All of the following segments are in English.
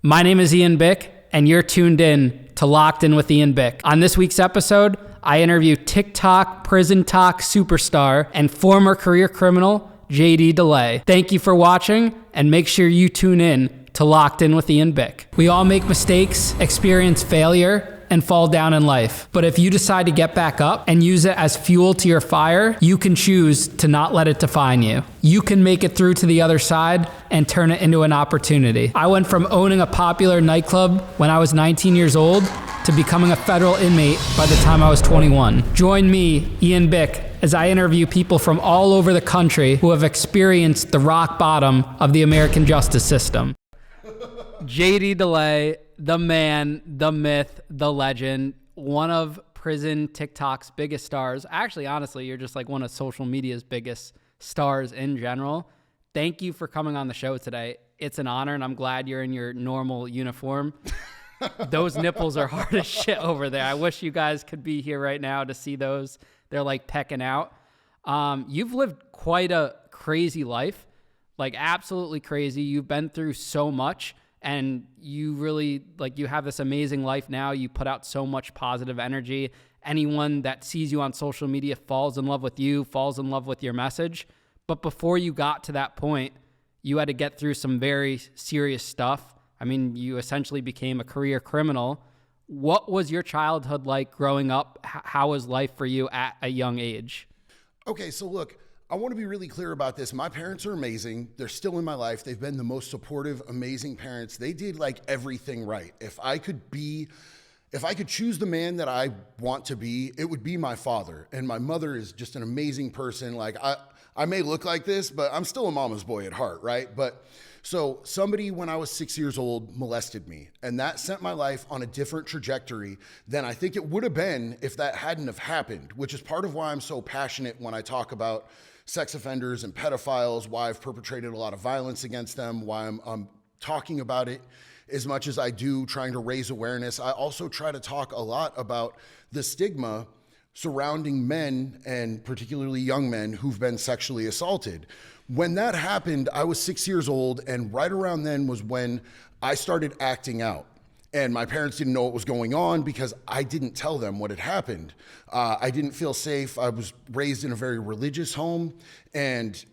My name is Ian Bick, and you're tuned in to Locked In with Ian Bick. On this week's episode, I interview TikTok prison talk superstar and former career criminal, JD DeLay. Thank you for watching, and make sure you tune in to Locked In with Ian Bick. We all make mistakes, experience failure, and fall down in life. But if you decide to get back up and use it as fuel to your fire, you can choose to not let it define you. You can make it through to the other side and turn it into an opportunity. I went from owning a popular nightclub when I was 19 years old to becoming a federal inmate by the time I was 21. Join me, Ian Bick, as I interview people from all over the country who have experienced the rock bottom of the American justice system. JD DeLay, the man, the myth, the legend, one of prison TikTok's biggest stars. Actually, honestly, you're just like one of social media's biggest stars in general. Thank you for coming on the show today. It's an honor, and I'm glad you're in your normal uniform. Those nipples are hard as shit over there. I wish you guys could be here right now to see those. They're like pecking out. You've lived quite a crazy life, like absolutely crazy. You've been through so much. And you really, like, you have this amazing life now. You put out so much positive energy. Anyone that sees you on social media falls in love with you, falls in love with your message. But before you got to that point, you had to get through some very serious stuff. I mean, you essentially became a career criminal. What was your childhood like growing up? How was life for you at a young age? Okay, so look, I want to be really clear about this. My parents are amazing. They're still in my life. They've been the most supportive, amazing parents. They did like everything right. If I could choose the man that I want to be, it would be my father. And my mother is just an amazing person. Like I may look like this, but I'm still a mama's boy at heart, right? But so somebody when I was 6 years old molested me, and that sent my life on a different trajectory than I think it would have been if that hadn't have happened, which is part of why I'm so passionate when I talk about sex offenders and pedophiles, why I've perpetrated a lot of violence against them, why I'm talking about it as much as I do, trying to raise awareness. I also try to talk a lot about the stigma surrounding men, and particularly young men, who've been sexually assaulted. When that happened, I was 6 years old, and right around then was when I started acting out. And my parents didn't know what was going on because I didn't tell them what had happened. I didn't feel safe. I was raised in a very religious home, and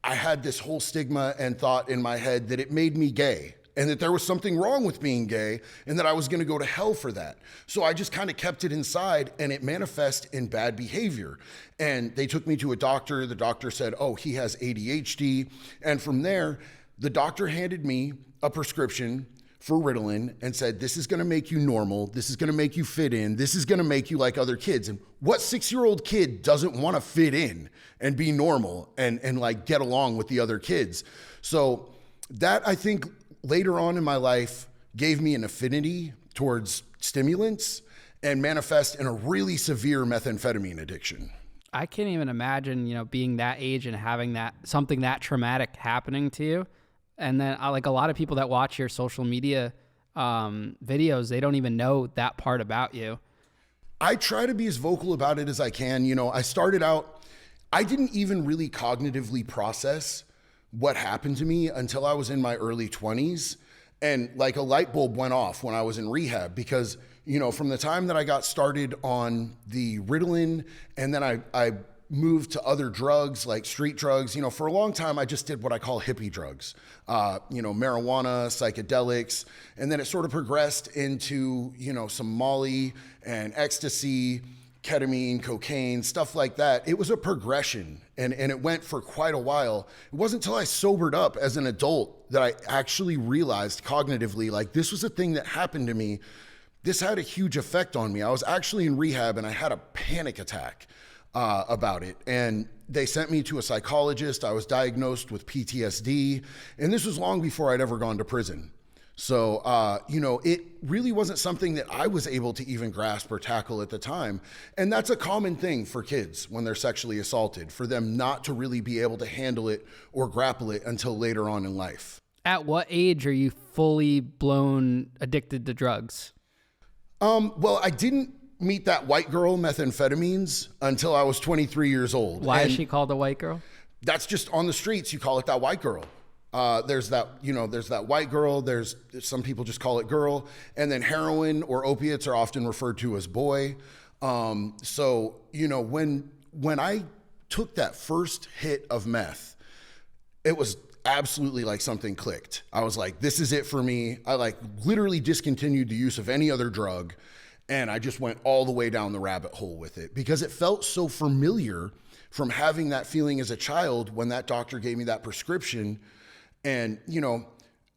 I had this whole stigma and thought in my head that it made me gay, and that there was something wrong with being gay, and that I was gonna go to hell for that. So I just kind of kept it inside, and it manifested in bad behavior. And they took me to a doctor. The doctor said, oh, he has ADHD. And from there, the doctor handed me a prescription for Ritalin and said, this is gonna make you normal. This is gonna make you fit in. This is gonna make you like other kids. And what 6-year-old kid doesn't wanna fit in and be normal and like get along with the other kids? So that, I think, later on in my life gave me an affinity towards stimulants and manifest in a really severe methamphetamine addiction. I can't even imagine, being that age and having something that traumatic happening to you. And then like a lot of people that watch your social media videos, they don't even know that part about you. I try to be as vocal about it as I can. I started out, I didn't even really cognitively process what happened to me until I was in my early 20s. And like a light bulb went off when I was in rehab because, from the time that I got started on the Ritalin and then I moved to other drugs like street drugs. For a long time, I just did what I call hippie drugs, marijuana, psychedelics. And then it sort of progressed into, some Molly and ecstasy, ketamine, cocaine, stuff like that. It was a progression and it went for quite a while. It wasn't until I sobered up as an adult that I actually realized cognitively, like this was a thing that happened to me. This had a huge effect on me. I was actually in rehab and I had a panic attack about it. And they sent me to a psychologist. I was diagnosed with PTSD. And this was long before I'd ever gone to prison. So, it really wasn't something that I was able to even grasp or tackle at the time. And that's a common thing for kids when they're sexually assaulted, for them not to really be able to handle it or grapple it until later on in life. At what age are you fully blown addicted to drugs? Well, I didn't meet that white girl, methamphetamines, until I was 23 years old. Why is she called a white girl? That's just on the streets. You call it that white girl. There's that white girl. There's some people just call it girl. And then heroin or opiates are often referred to as boy. So, when I took that first hit of meth, it was absolutely like something clicked. I was like, this is it for me. I like literally discontinued the use of any other drug. And I just went all the way down the rabbit hole with it because it felt so familiar from having that feeling as a child when that doctor gave me that prescription. And,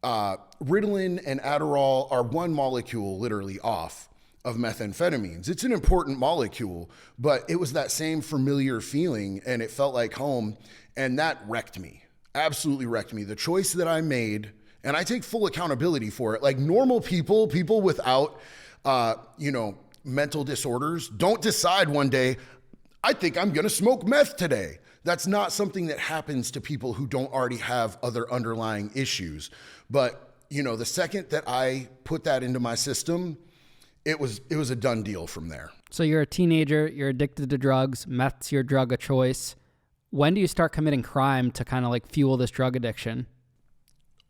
Ritalin and Adderall are one molecule literally off of methamphetamines. It's an important molecule, but it was that same familiar feeling and it felt like home. And that wrecked me, absolutely wrecked me. The choice that I made, and I take full accountability for it. Like normal people without, mental disorders don't decide one day, I think I'm going to smoke meth today. That's not something that happens to people who don't already have other underlying issues. But, the second that I put that into my system, it was a done deal from there. So you're a teenager, you're addicted to drugs, meth's your drug of choice. When do you start committing crime to kind of like fuel this drug addiction?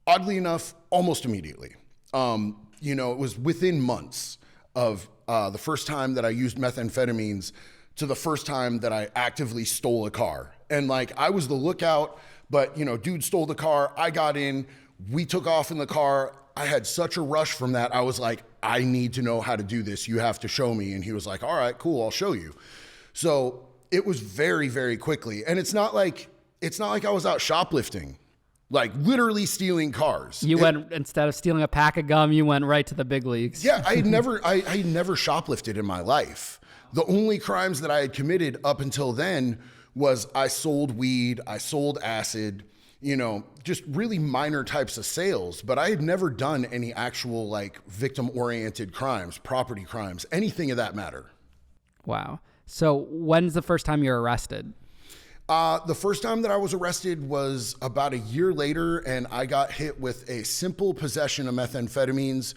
Oddly enough, almost immediately. It was within months of the first time that I used methamphetamines to the first time that I actively stole a car. And like, I was the lookout, but dude stole the car. I got in, we took off in the car. I had such a rush from that. I was like, I need to know how to do this. You have to show me. And he was like, all right, cool. I'll show you. So it was very, very quickly. And it's not like I was out shoplifting, like literally stealing cars. Instead of stealing a pack of gum, you went right to the big leagues. Yeah. I had never shoplifted in my life. The only crimes that I had committed up until then was I sold weed, I sold acid, just really minor types of sales. But I had never done any actual like victim-oriented crimes, property crimes, anything of that matter. Wow. So when's the first time you're arrested? The first time that I was arrested was about a year later, and I got hit with a simple possession of methamphetamines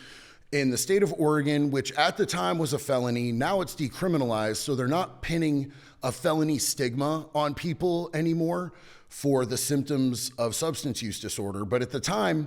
in the state of Oregon, which at the time was a felony. Now it's decriminalized, so they're not pinning a felony stigma on people anymore for the symptoms of substance use disorder. But at the time,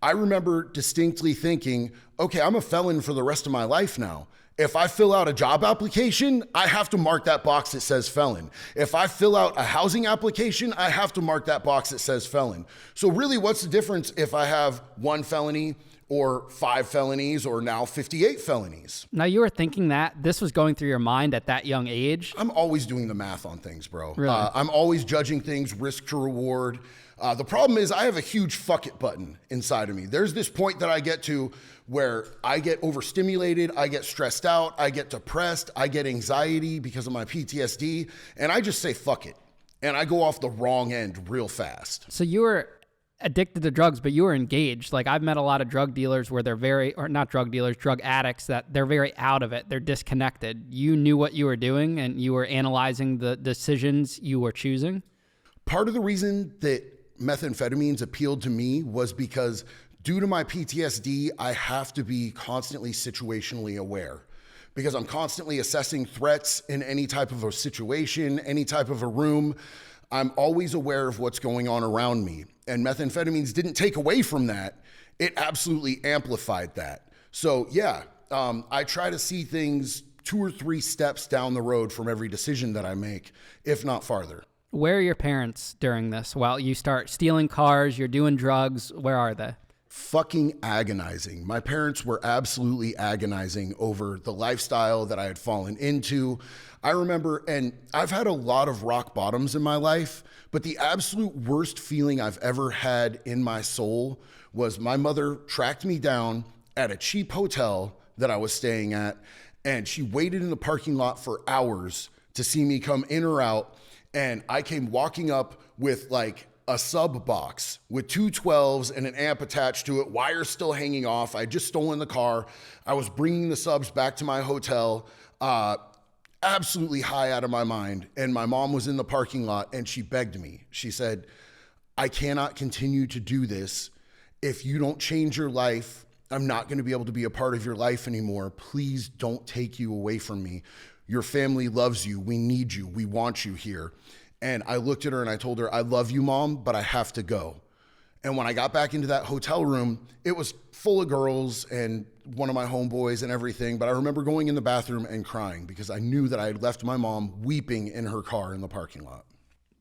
I remember distinctly thinking, okay, I'm a felon for the rest of my life now. If I fill out a job application, I have to mark that box that says felon. If I fill out a housing application, I have to mark that box that says felon. So really, what's the difference if I have one felony or 5 felonies or now 58 felonies? Now, you were thinking that this was going through your mind at that young age? I'm always doing the math on things, bro. Really? I'm always judging things, risk to reward. The problem is I have a huge fuck it button inside of me. There's this point that I get to where I get overstimulated, I get stressed out, I get depressed, I get anxiety because of my PTSD, and I just say fuck it. And I go off the wrong end real fast. So you were addicted to drugs, but you were engaged. Like I've met a lot of drug dealers where drug addicts, that they're very out of it. They're disconnected. You knew what you were doing and you were analyzing the decisions you were choosing. Part of the reason that methamphetamines appealed to me was because due to my PTSD, I have to be constantly situationally aware because I'm constantly assessing threats in any type of a situation, any type of a room. I'm always aware of what's going on around me. And methamphetamines didn't take away from that. It absolutely amplified that. So yeah, I try to see things 2 or 3 steps down the road from every decision that I make, if not farther. Where are your parents during this? Well, you start stealing cars, you're doing drugs. Where are they? Fucking agonizing. My parents were absolutely agonizing over the lifestyle that I had fallen into. I remember, and I've had a lot of rock bottoms in my life, but the absolute worst feeling I've ever had in my soul was my mother tracked me down at a cheap hotel that I was staying at, and she waited in the parking lot for hours to see me come in or out. And I came walking up with like a sub box with 2 12s and an amp attached to it, wires still hanging off. I had just stolen the car. I was bringing the subs back to my hotel, absolutely high out of my mind. And my mom was in the parking lot and she begged me. She said, I cannot continue to do this. If you don't change your life, I'm not going to be able to be a part of your life anymore. Please don't take you away from me. Your family loves you. We need you. We want you here. And I looked at her and I told her, I love you, Mom, but I have to go. And when I got back into that hotel room, it was full of girls and one of my homeboys and everything. But I remember going in the bathroom and crying because I knew that I had left my mom weeping in her car in the parking lot.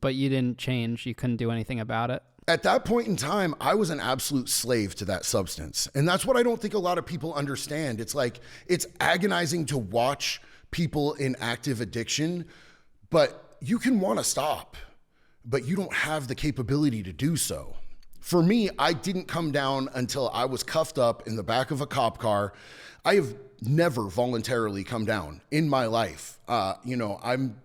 But you didn't change. You couldn't do anything about it. At that point in time, I was an absolute slave to that substance. And that's what I don't think a lot of people understand. It's like, it's agonizing to watch people in active addiction, but you can want to stop, but you don't have the capability to do so. For me, I didn't come down until I was cuffed up in the back of a cop car. I have never voluntarily come down in my life. I'm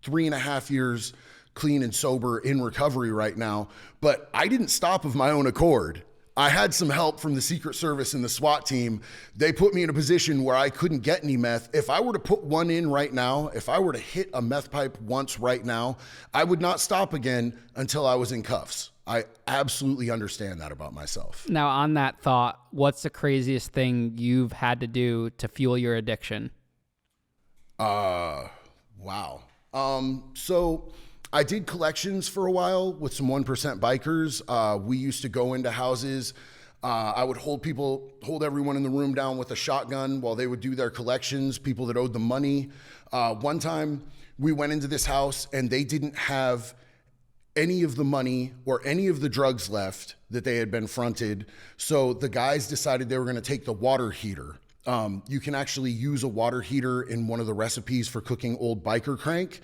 3.5 years clean and sober in recovery right now, but I didn't stop of my own accord. I had some help from the Secret Service and the SWAT team. They put me in a position where I couldn't get any meth. If I were to put one in right now, if I were to hit a meth pipe once right now, I would not stop again until I was in cuffs. I absolutely understand that about myself. Now, on that thought, what's the craziest thing you've had to do to fuel your addiction? Wow. So I did collections for a while with some 1% bikers. We used to go into houses. I would hold everyone in the room down with a shotgun while they would do their collections, people that owed them money. One time we went into this house and they didn't have any of the money or any of the drugs left that they had been fronted. So the guys decided they were going to take the water heater. You can actually use a water heater in one of the recipes for cooking old biker crank.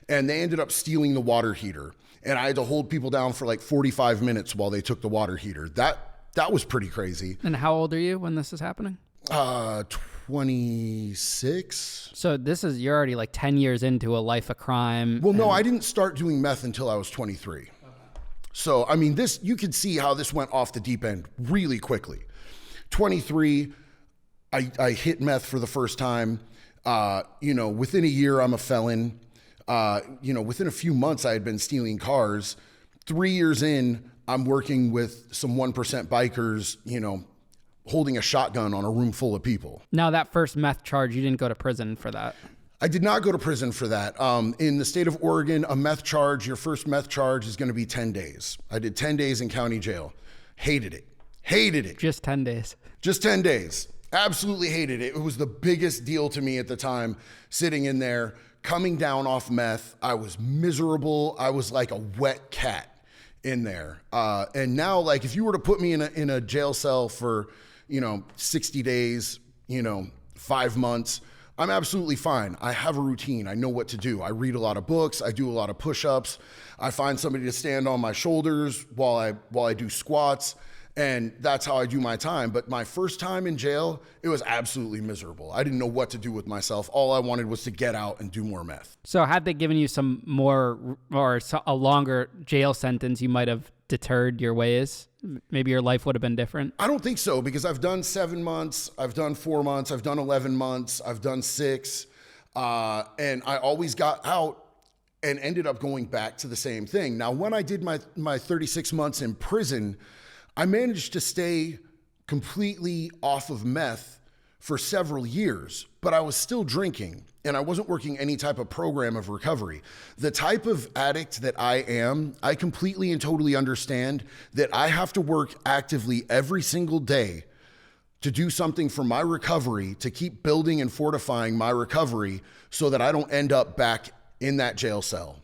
And they ended up stealing the water heater. And I had to hold people down for like 45 minutes while they took the water heater. That was pretty crazy. And how old are you when this is happening? 26. So you're already like 10 years into a life of crime. Well, no, I didn't start doing meth until I was 23. Okay. So, I mean, you could see how this went off the deep end really quickly. 23, I hit meth for the first time. Within a year, I'm a felon. Within a few months, I had been stealing cars. 3 years in, I'm working with some 1% bikers, holding a shotgun on a room full of people. Now, that first meth charge, you didn't go to prison for that. I did not go to prison for that. In the state of Oregon, your first meth charge is going to be 10 days. I did 10 days in county jail. Hated it. Just 10 days. Just 10 days. Absolutely hated it. It was the biggest deal to me at the time, sitting in there, coming down off meth. I was miserable. I was like a wet cat in there. And now, like, if you were to put me in a jail cell for, 60 days, 5 months, I'm absolutely fine. I have a routine. I know what to do. I read a lot of books. I do a lot of push-ups. I find somebody to stand on my shoulders while I do squats. And that's how I do my time. But my first time in jail, it was absolutely miserable. I didn't know what to do with myself. All I wanted was to get out and do more meth. So had they given you some more or a longer jail sentence, you might have deterred your ways? Maybe your life would have been different? I don't think so, because I've done 7 months, I've done 4 months, I've done 11 months, I've done 6. And I always got out and ended up going back to the same thing. Now, when I did my 36 months in prison, I managed to stay completely off of meth for several years, but I was still drinking and I wasn't working any type of program of recovery. The type of addict that I am, I completely and totally understand that I have to work actively every single day to do something for my recovery, to keep building and fortifying my recovery so that I don't end up back in that jail cell.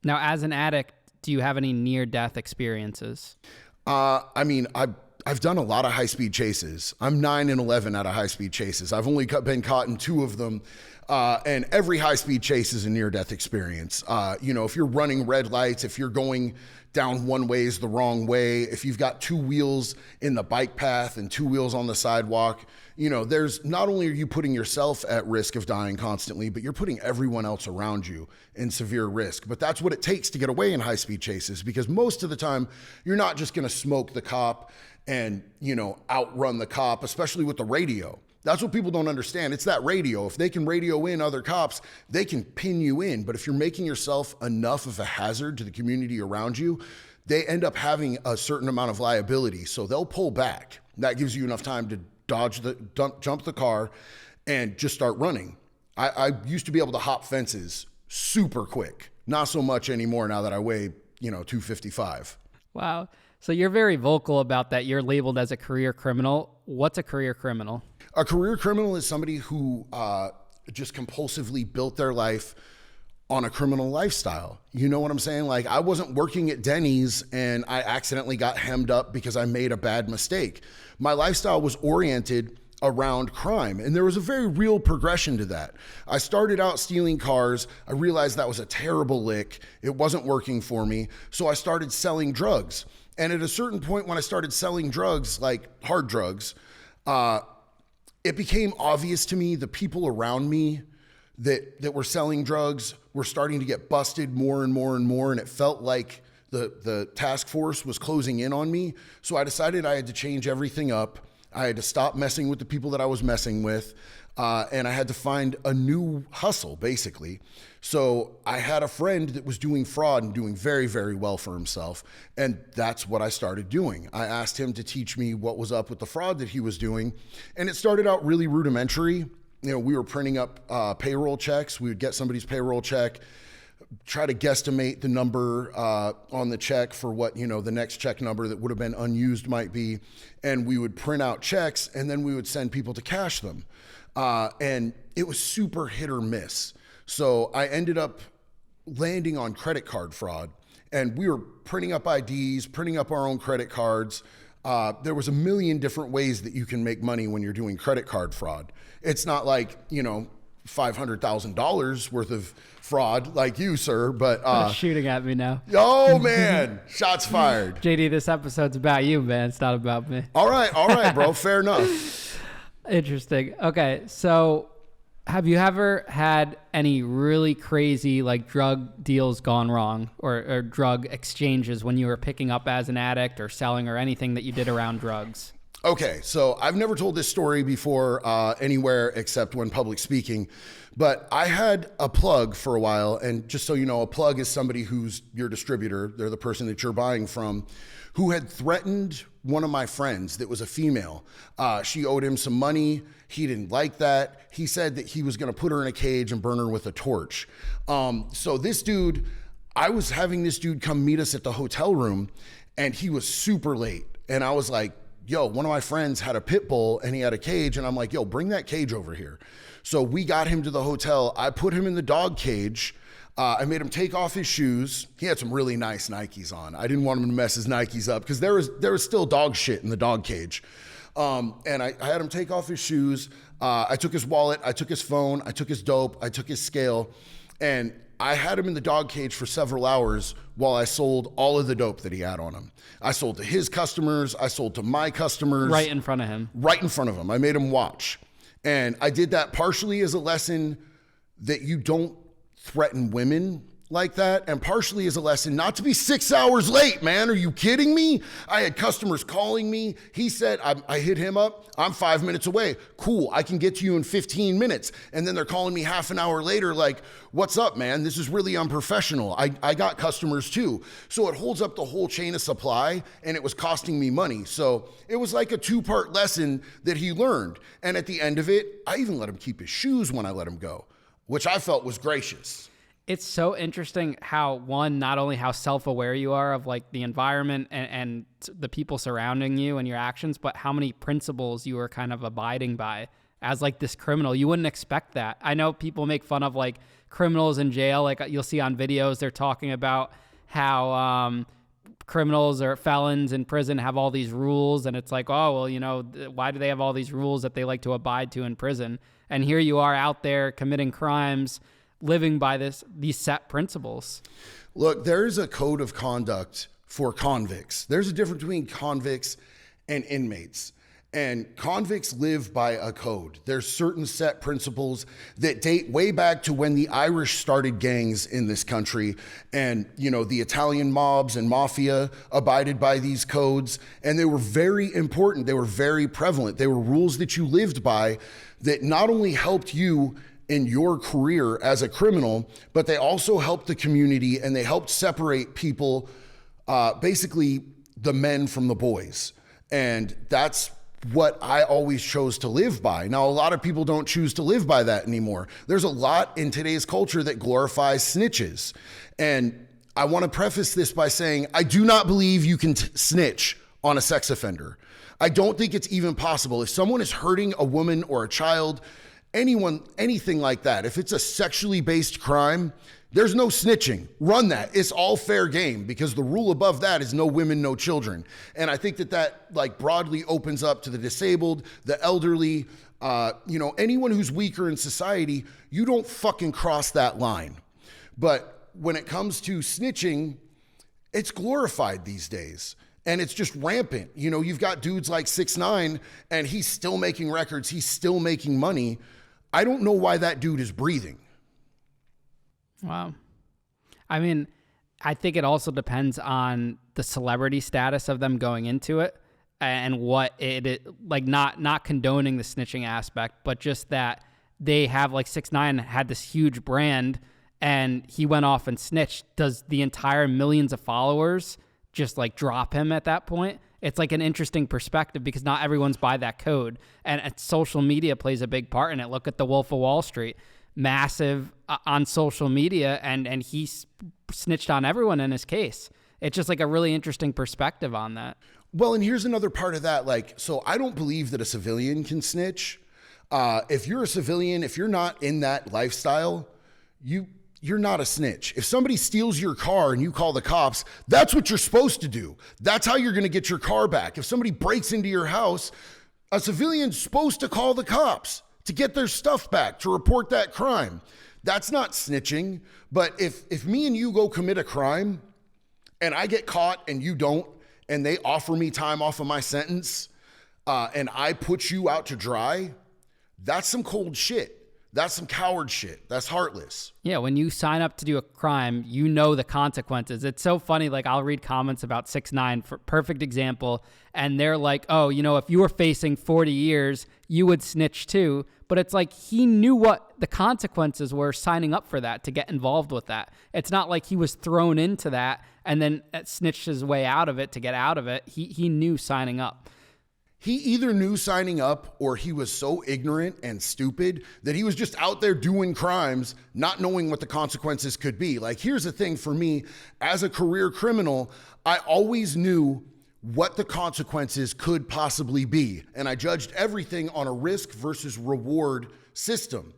Now, as an addict, do you have any near-death experiences? I've done a lot of high-speed chases. I'm 9 and 11 out of high-speed chases. I've only been caught in 2 of them. And every high-speed chase is a near-death experience. If you're running red lights, if you're going down one ways the wrong way, if you've got 2 wheels in the bike path and 2 wheels on the sidewalk, there's not only are you putting yourself at risk of dying constantly, but you're putting everyone else around you in severe risk. But that's what it takes to get away in high-speed chases, because most of the time you're not just going to smoke the cop and, outrun the cop, especially with the radio. That's what people don't understand. It's that radio. If they can radio in other cops, they can pin you in. But if you're making yourself enough of a hazard to the community around you, they end up having a certain amount of liability. So they'll pull back. That gives you enough time to jump the car and just start running. I used to be able to hop fences super quick. Not so much anymore now that I weigh, 255. Wow. So you're very vocal about that. You're labeled as a career criminal. What's a career criminal? A career criminal is somebody who just compulsively built their life on a criminal lifestyle. You know what I'm saying? Like, I wasn't working at Denny's and I accidentally got hemmed up because I made a bad mistake. My lifestyle was oriented around crime, and there was a very real progression to that. I started out stealing cars. I realized that was a terrible lick. It wasn't working for me. So I started selling drugs. And at a certain point when I started selling drugs, like hard drugs, it became obvious to me the people around me that were selling drugs were starting to get busted more and more and more, and it felt like the task force was closing in on me. So I decided I had to change everything up. I had to stop messing with the people that I was messing with, and I had to find a new hustle, basically. So I had a friend that was doing fraud and doing very, very well for himself, and that's what I started doing. I asked him to teach me what was up with the fraud that he was doing, and it started out really rudimentary. You know, we were printing up payroll checks. We would get somebody's payroll check, try to guesstimate the number on the check for what, you know, the next check number that would have been unused might be. And we would print out checks and then we would send people to cash them. And it was super hit or miss. So I ended up landing on credit card fraud, and we were printing up IDs, printing up our own credit cards. There was a million different ways that you can make money when you're doing credit card fraud. It's not like, you know, $500,000 worth of fraud like you, sir, but shooting at me now. Oh man, shots fired. JD, this episode's about you, man. It's not about me. All right, bro. Fair enough. Interesting. Okay, so have you ever had any really crazy like drug deals gone wrong, or drug exchanges when you were picking up as an addict or selling, or anything that you did around drugs? Okay, so I've never told this story before anywhere except when public speaking, but I had a plug for a while, and just so you know, a plug is somebody who's your distributor. They're the person that you're buying from, who had threatened one of my friends that was a female. She owed him some money. He didn't like that. He said that he was gonna put her in a cage and burn her with a torch. So this dude, I was having this dude come meet us at the hotel room, and he was super late. And I was like, yo, one of my friends had a pit bull and he had a cage, and I'm like, yo, bring that cage over here. So we got him to the hotel. I put him in the dog cage. I made him take off his shoes. He had some really nice Nikes on. I didn't want him to mess his Nikes up because there was still dog shit in the dog cage. And I had him take off his shoes. I took his wallet, I took his phone, I took his dope, I took his scale, and I had him in the dog cage for several hours while I sold all of the dope that he had on him. I sold to his customers, I sold to my customers. Right in front of him. Right in front of him. I made him watch. And I did that partially as a lesson that you don't threaten women like that, and partially as a lesson not to be 6 hours late, man. Are you kidding me? I had customers calling me. He said, I hit him up, I'm 5 minutes away. Cool, I can get to you in 15 minutes. And then they're calling me half an hour later like, what's up, man? This is really unprofessional. I got customers too. So it holds up the whole chain of supply, and it was costing me money. So it was like a 2-part lesson that he learned. And at the end of it, I even let him keep his shoes when I let him go, which I felt was gracious. It's so interesting how, one, not only how self-aware you are of like the environment and the people surrounding you and your actions, but how many principles you are kind of abiding by as like this criminal. You wouldn't expect that. I know people make fun of like criminals in jail. Like you'll see on videos, they're talking about how criminals or felons in prison have all these rules. And it's like, oh, well, you know, why do they have all these rules that they like to abide to in prison? And here you are out there committing crimes, living by these set principles. Look, there's a code of conduct for convicts. There's a difference between convicts and inmates. And convicts live by a code. There's certain set principles that date way back to when the Irish started gangs in this country. And, you know, the Italian mobs and mafia abided by these codes. And they were very important. They were very prevalent. They were rules that you lived by that not only helped you in your career as a criminal, but they also helped the community, and they helped separate people, basically the men from the boys. And that's what I always chose to live by. Now, a lot of people don't choose to live by that anymore. There's a lot in today's culture that glorifies snitches. And I want to preface this by saying I do not believe you can snitch on a sex offender. I don't think it's even possible. If someone is hurting a woman or a child, anyone, anything like that, if it's a sexually based crime, there's no snitching. Run that. It's all fair game, because the rule above that is no women, no children. And I think that like broadly opens up to the disabled, the elderly, anyone who's weaker in society. You don't fucking cross that line. But when it comes to snitching, it's glorified these days. And it's just rampant. You've got dudes like 6ix9ine, and he's still making records. He's still making money. I don't know why that dude is breathing. Wow. I mean, I think it also depends on the celebrity status of them going into it and what it like, not condoning the snitching aspect, but just that they have, like, 6ix9ine had this huge brand and he went off and snitched. Does the entire millions of followers just like drop him at that point? It's like an interesting perspective, because not everyone's by that code, and social media plays a big part in it. Look at the Wolf of Wall Street, massive on social media, and he snitched on everyone in his case. It's just like a really interesting perspective on that. Well, and here's another part of that. So I don't believe that a civilian can snitch. If you're a civilian, if you're not in that lifestyle, you're not a snitch. If somebody steals your car and you call the cops, that's what you're supposed to do. That's how you're going to get your car back. If somebody breaks into your house, a civilian's supposed to call the cops to get their stuff back, to report that crime. That's not snitching. But if me and you go commit a crime and I get caught and you don't, and they offer me time off of my sentence, and I put you out to dry, that's some cold shit. That's some coward shit. That's heartless. Yeah, when you sign up to do a crime, you know the consequences. It's so funny. Like, I'll read comments about 6ix9ine, for perfect example, and they're like, oh, if you were facing 40 years, you would snitch too. But it's like he knew what the consequences were signing up for that, to get involved with that. It's not like he was thrown into that and then snitched his way out of it to get out of it. He knew signing up. He either knew signing up, or he was so ignorant and stupid that he was just out there doing crimes, not knowing what the consequences could be. Like, here's the thing for me, as a career criminal, I always knew what the consequences could possibly be. And I judged everything on a risk versus reward system.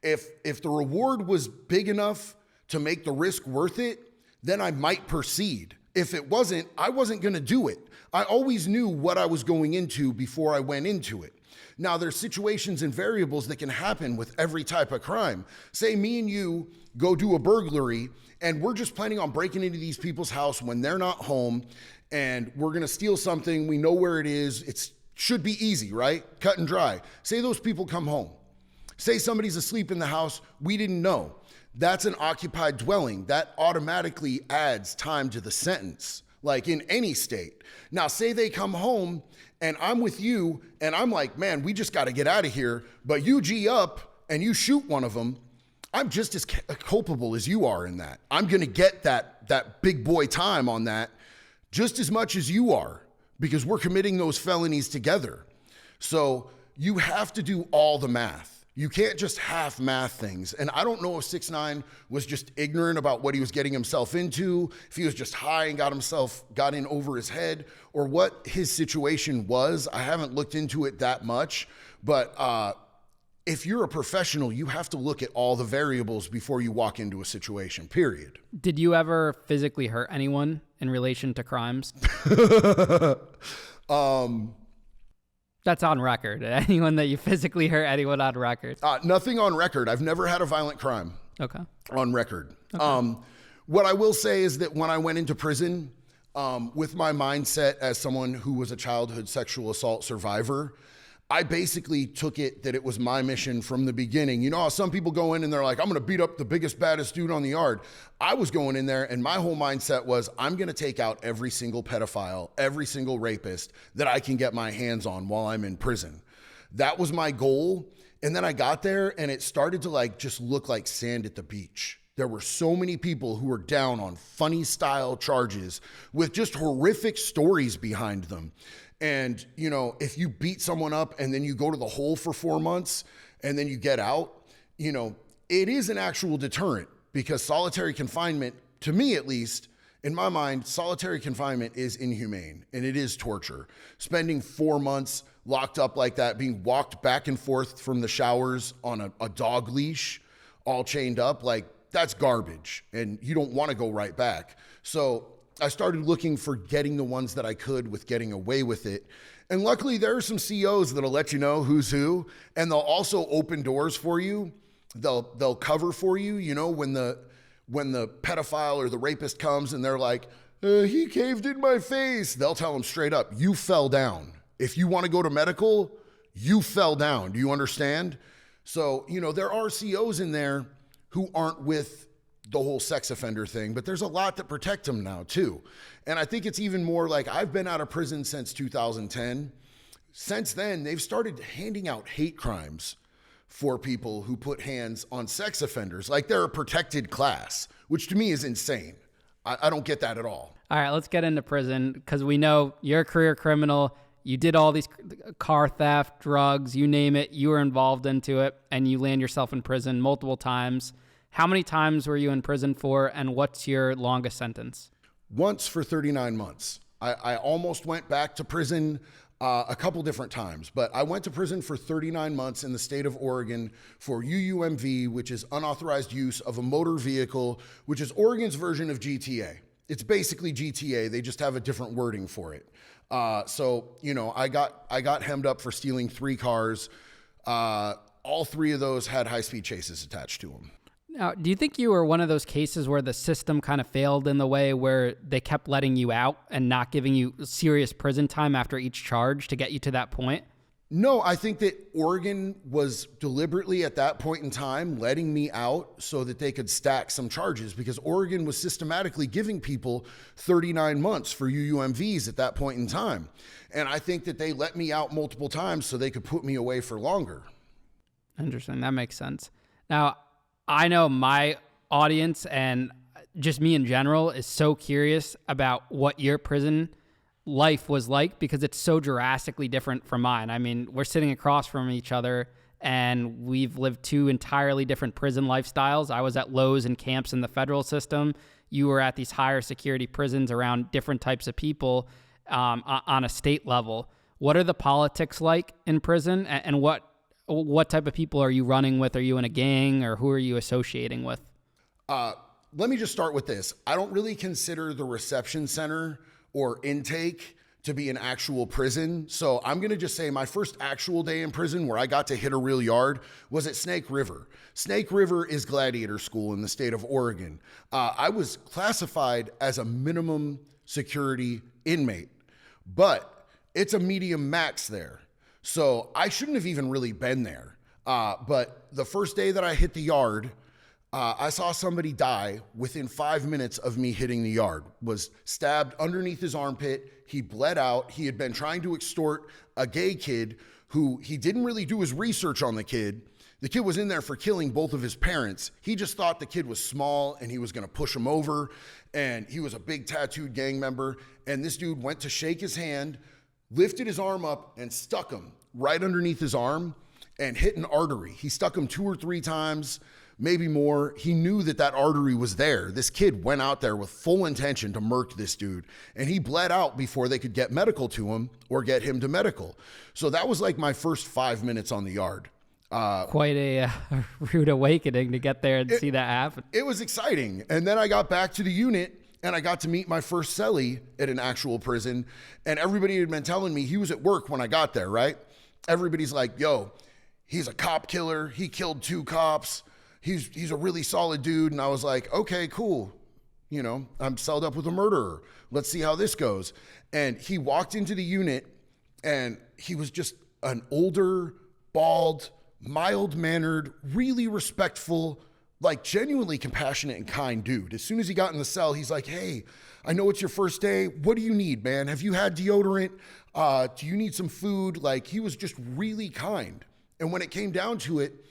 If the reward was big enough to make the risk worth it, then I might proceed. If it wasn't, I wasn't going to do it. I always knew what I was going into before I went into it. Now, there's situations and variables that can happen with every type of crime. Say me and you go do a burglary, and we're just planning on breaking into these people's house when they're not home, and we're going to steal something. We know where it is. It should be easy, right? Cut and dry. Say those people come home. Say somebody's asleep in the house. We didn't know. That's an occupied dwelling. That automatically adds time to the sentence, like in any state. Now, say they come home and I'm with you and I'm like, man, we just got to get out of here. But you G up and you shoot one of them. I'm just as culpable as you are in that. I'm going to get that big boy time on that just as much as you are, because we're committing those felonies together. So you have to do all the math. You can't just half math things. And I don't know if 6ix9ine was just ignorant about what he was getting himself into, if he was just high and got in over his head, or what his situation was. I haven't looked into it that much, but if you're a professional, you have to look at all the variables before you walk into a situation, period. Did you ever physically hurt anyone in relation to crimes? That's on record. Anyone that you physically hurt anyone on record? Nothing on record. I've never had a violent crime. Okay. On record. Okay. What I will say is that when I went into prison, with my mindset as someone who was a childhood sexual assault survivor, I basically took it that it was my mission from the beginning. You know how some people go in and they're like, I'm going to beat up the biggest, baddest dude on the yard. I was going in there and my whole mindset was, I'm going to take out every single pedophile, every single rapist that I can get my hands on while I'm in prison. That was my goal. And then I got there and it started to just look like sand at the beach. There were so many people who were down on funny style charges with just horrific stories behind them. And, if you beat someone up and then you go to the hole for 4 months and then you get out, it is an actual deterrent, because solitary confinement to me at least, in my mind, solitary confinement is inhumane and it is torture. Spending 4 months locked up like that, being walked back and forth from the showers on a dog leash, all chained up, like that's garbage and you don't want to go right back. So I started looking for getting the ones that I could with getting away with it. And luckily there are some COs that'll let you know who's who, and they'll also open doors for you. They'll cover for you, you know, when the pedophile or the rapist comes and they're like, he caved in my face. They'll tell them straight up, you fell down. If you want to go to medical, you fell down. Do you understand? So, you know, there are COs in there who aren't with the whole sex offender thing, but there's a lot that protect them now too. And I think it's even more like, I've been out of prison since 2010. Since then, they've started handing out hate crimes for people who put hands on sex offenders. Like they're a protected class, which to me is insane. I don't get that at all. All right, let's get into prison, because we know you're a career criminal. You did all these car theft, drugs, you name it. You were involved into it, and you land yourself in prison multiple times. How many times were you in prison for, and what's your longest sentence? Once for 39 months. I almost went back to prison a couple different times, but I went to prison for 39 months in the state of Oregon for UUMV, which is unauthorized use of a motor vehicle, which is Oregon's version of GTA. It's basically GTA. They just have a different wording for it. So, you know, I got hemmed up for stealing 3 cars. All 3 of those had high-speed chases attached to them. Now, do you think you were one of those cases where the system kind of failed in the way where they kept letting you out and not giving you serious prison time after each charge to get you to that point? No, I think that Oregon was deliberately at that point in time letting me out so that they could stack some charges, because Oregon was systematically giving people 39 months for UUMVs at that point in time. And I think that they let me out multiple times so they could put me away for longer. Interesting. That makes sense. Now, I know my audience and just me in general is so curious about what your prison life was like, because it's so drastically different from mine. I mean, we're sitting across from each other and we've lived 2 entirely different prison lifestyles. I was at Lowe's and camps in the federal system. You were at these higher security prisons around different types of people on a state level. What are the politics like in prison, and what type of people are you running with? Are you in a gang, or who are you associating with? Let me just start with this. I don't really consider the reception center or intake to be an actual prison. So I'm going to just say my first actual day in prison where I got to hit a real yard was at Snake River. Snake River is gladiator school in the state of Oregon. I was classified as a minimum security inmate, but it's a medium max there. So I shouldn't have even really been there. But the first day that I hit the yard, I saw somebody die within 5 minutes of me hitting the yard. Was stabbed underneath his armpit. He bled out. He had been trying to extort a gay kid who he didn't really do his research on the kid. The kid was in there for killing both of his parents. He just thought the kid was small and he was going to push him over. And he was a big tattooed gang member. And this dude went to shake his hand, lifted his arm up and stuck him right underneath his arm and hit an artery. He stuck him 2 or 3 times, maybe more. He knew that that artery was there. This kid went out there with full intention to murk this dude, and he bled out before they could get medical to him or get him to medical. So that was like my first 5 minutes on the yard. Quite a rude awakening to get there and see that happen. It was exciting. And then I got back to the unit and I got to meet my first cellie at an actual prison. And everybody had been telling me he was at work when I got there, right? Everybody's like, yo, he's a cop killer. He killed 2 cops. He's a really solid dude. And I was like, okay, cool. You know, I'm celled up with a murderer. Let's see how this goes. And he walked into the unit and he was just an older, bald, mild-mannered, really respectful, like genuinely compassionate and kind dude. As soon as he got in the cell, he's like, hey, I know it's your first day. What do you need, man? Have you had deodorant? Do you need some food? Like, he was just really kind. And when it came down to it,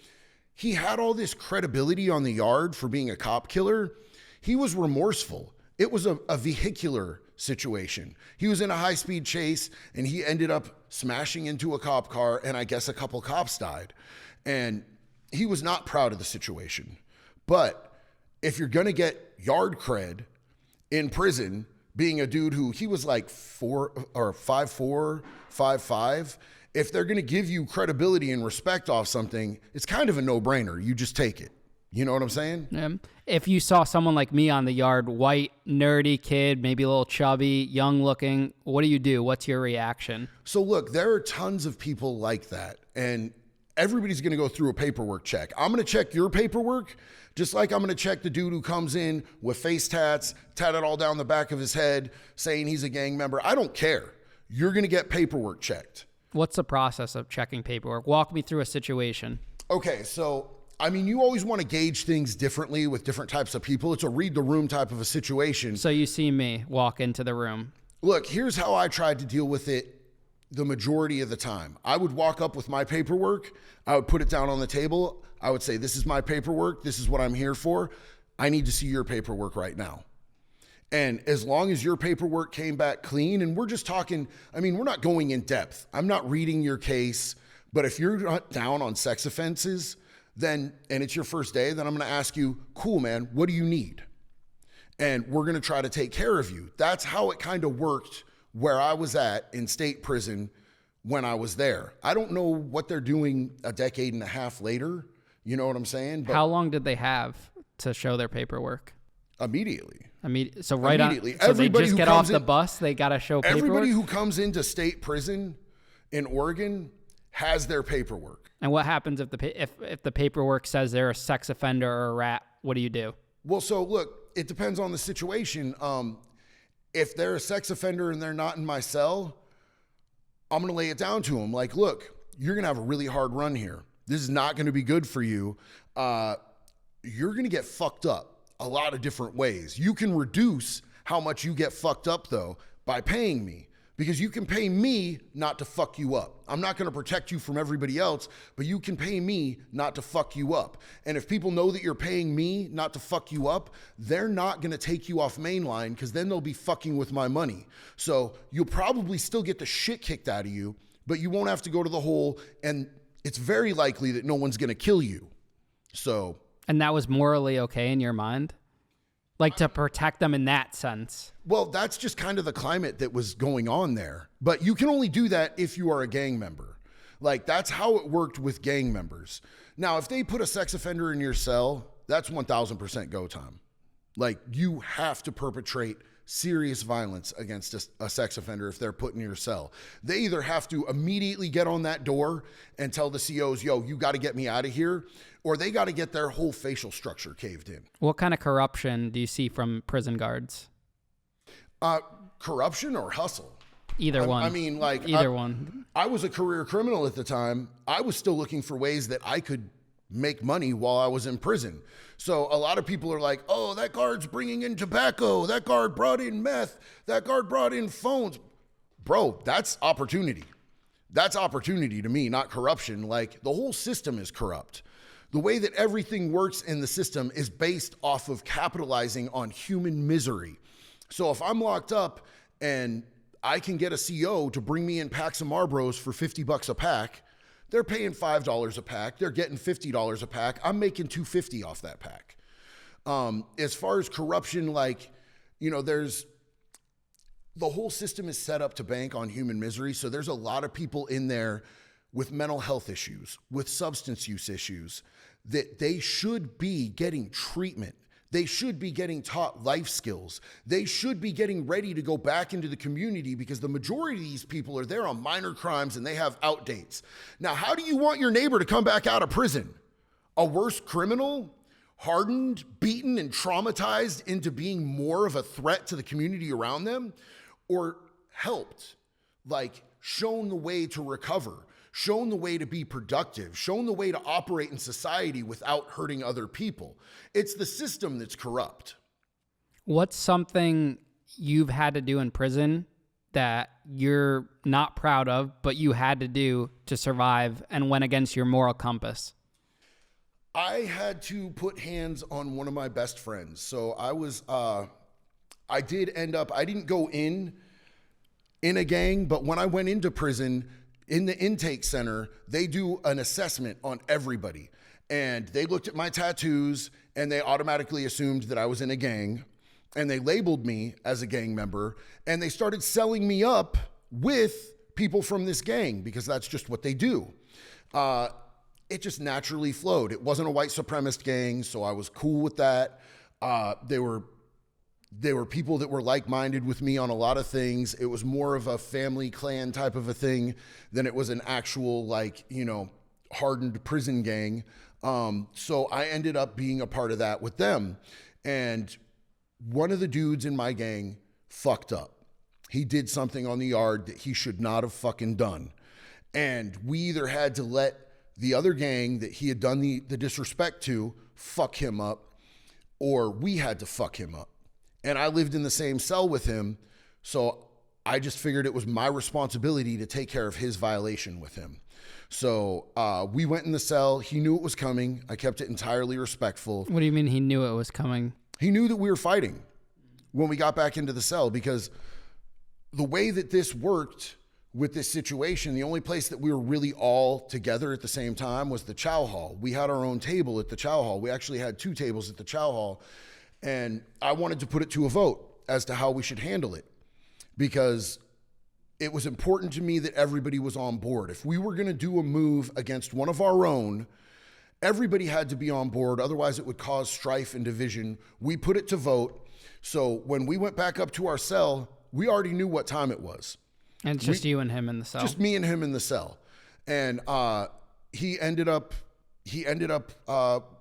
he had all this credibility on the yard for being a cop killer. He was remorseful. It was a vehicular situation. He was in a high-speed chase and he ended up smashing into a cop car, and I guess a couple cops died. And he was not proud of the situation. But if you're going to get yard cred in prison, being a dude who he was like 5'4", 5'5", if they're going to give you credibility and respect off something, it's kind of a no-brainer. You just take it. You know what I'm saying? Yeah. If you saw someone like me on the yard, white, nerdy kid, maybe a little chubby, young looking, what do? What's your reaction? So look, there are tons of people like that, and everybody's going to go through a paperwork check. I'm going to check your paperwork just like I'm going to check the dude who comes in with face tats, tatted all down the back of his head, saying he's a gang member. I don't care. You're going to get paperwork checked. What's the process of checking paperwork? Walk me through a situation. Okay, so, I mean, you always want to gauge things differently with different types of people. It's a read the room type of a situation. So you see me walk into the room. Look, here's how I tried to deal with it the majority of the time. I would walk up with my paperwork. I would put it down on the table. I would say, this is my paperwork. This is what I'm here for. I need to see your paperwork right now. And as long as your paperwork came back clean, and we're just talking, I mean, we're not going in depth. I'm not reading your case, but if you're not down on sex offenses, then, and it's your first day, then I'm going to ask you, cool, man, what do you need? And we're going to try to take care of you. That's how it kind of worked where I was at in state prison when I was there. I don't know what they're doing a decade and a half later. You know what I'm saying? But how long did they have to show their paperwork? Immediately. So right immediately. On. So everybody they just get off the bus. They got to show paperwork. Everybody who comes into state prison in Oregon has their paperwork. And what happens if the paperwork says they're a sex offender or a rat? What do you do? Well, so look, it depends on the situation. If they're a sex offender and they're not in my cell, I'm going to lay it down to them. Like, look, you're going to have a really hard run here. This is not going to be good for you. You're going to get fucked up a lot of different ways. You can reduce how much you get fucked up, though, by paying me. Because you can pay me not to fuck you up. I'm not going to protect you from everybody else, but you can pay me not to fuck you up. And if people know that you're paying me not to fuck you up, they're not going to take you off mainline because then they'll be fucking with my money. So you'll probably still get the shit kicked out of you, but you won't have to go to the hole, and it's very likely that no one's going to kill you. So. And that was morally okay in your mind? Like to protect them in that sense? Well, that's just kind of the climate that was going on there. But you can only do that if you are a gang member. Like, that's how it worked with gang members. Now, if they put a sex offender in your cell, that's 1,000% go time. Like, you have to perpetrate serious violence against a sex offender if they're put in your cell. They either have to immediately get on that door and tell the COs, yo, you got to get me out of here, or they got to get their whole facial structure caved in. What kind of corruption do you see from prison guards? Corruption or hustle? Either one. I mean, like, either one. I was a career criminal at the time. I was still looking for ways that I could make money while I was in prison. So a lot of people are like, oh, that guard's bringing in tobacco. That guard brought in meth. That guard brought in phones. Bro, that's opportunity. That's opportunity to me, not corruption. Like, the whole system is corrupt. The way that everything works in the system is based off of capitalizing on human misery. So if I'm locked up and I can get a CO to bring me in packs of Marlboros for $50 a pack, they're paying $5 a pack. They're getting $50 a pack. I'm making $250 off that pack. As far as corruption, like, you know, the whole system is set up to bank on human misery. So there's a lot of people in there with mental health issues, with substance use issues, that they should be getting treatment. They should be getting taught life skills. They should be getting ready to go back into the community because the majority of these people are there on minor crimes and they have outdates. Now, how do you want your neighbor to come back out of prison? A worse criminal, hardened, beaten, and traumatized into being more of a threat to the community around them? Or helped, like shown the way to recover, shown the way to be productive, shown the way to operate in society without hurting other people? It's the system that's corrupt. What's something you've had to do in prison that you're not proud of, but you had to do to survive and went against your moral compass? I had to put hands on one of my best friends. So I didn't go in a gang, but when I went into prison, in the intake center, they do an assessment on everybody. And they looked at my tattoos and they automatically assumed that I was in a gang, and they labeled me as a gang member, and they started selling me up with people from this gang because that's just what they do. It just naturally flowed. It wasn't a white supremacist gang, so I was cool with that. They were people that were like-minded with me on a lot of things. It was more of a family clan type of a thing than it was an actual, like, you know, hardened prison gang. So I ended up being a part of that with them. And one of the dudes in my gang fucked up. He did something on the yard that he should not have fucking done. And we either had to let the other gang that he had done the disrespect to fuck him up, or we had to fuck him up. And I lived in the same cell with him, so I just figured it was my responsibility to take care of his violation with him. So we went in the cell. He knew it was coming. I kept it entirely respectful. What do you mean he knew it was coming? He knew that we were fighting when we got back into the cell, because the way that this worked with this situation, the only place that we were really all together at the same time was the chow hall. We had our own table at the chow hall. We actually had 2 tables at the chow hall. And I wanted to put it to a vote as to how we should handle it, because it was important to me that everybody was on board. If we were going to do a move against one of our own, everybody had to be on board. Otherwise, it would cause strife and division. We put it to vote. So when we went back up to our cell, we already knew what time it was. And it's just you and him in the cell? Just me and him in the cell. And he ended up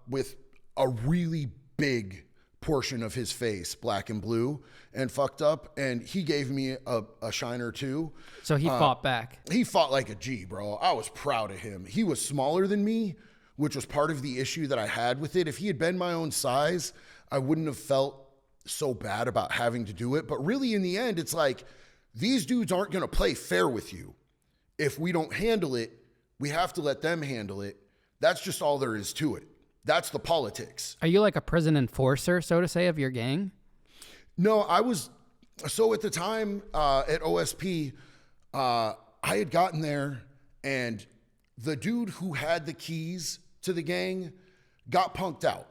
with a really big portion of his face, black and blue, and fucked up. And he gave me a shiner too. So he fought back. He fought like a G, bro. I was proud of him. He was smaller than me, which was part of the issue that I had with it. If he had been my own size, I wouldn't have felt so bad about having to do it. But really, in the end, it's like, these dudes aren't going to play fair with you. If we don't handle it, we have to let them handle it. That's just all there is to it. That's the politics. Are you like a prison enforcer, so to say, of your gang? No, I was. So at the time at OSP, I had gotten there, and the dude who had the keys to the gang got punked out.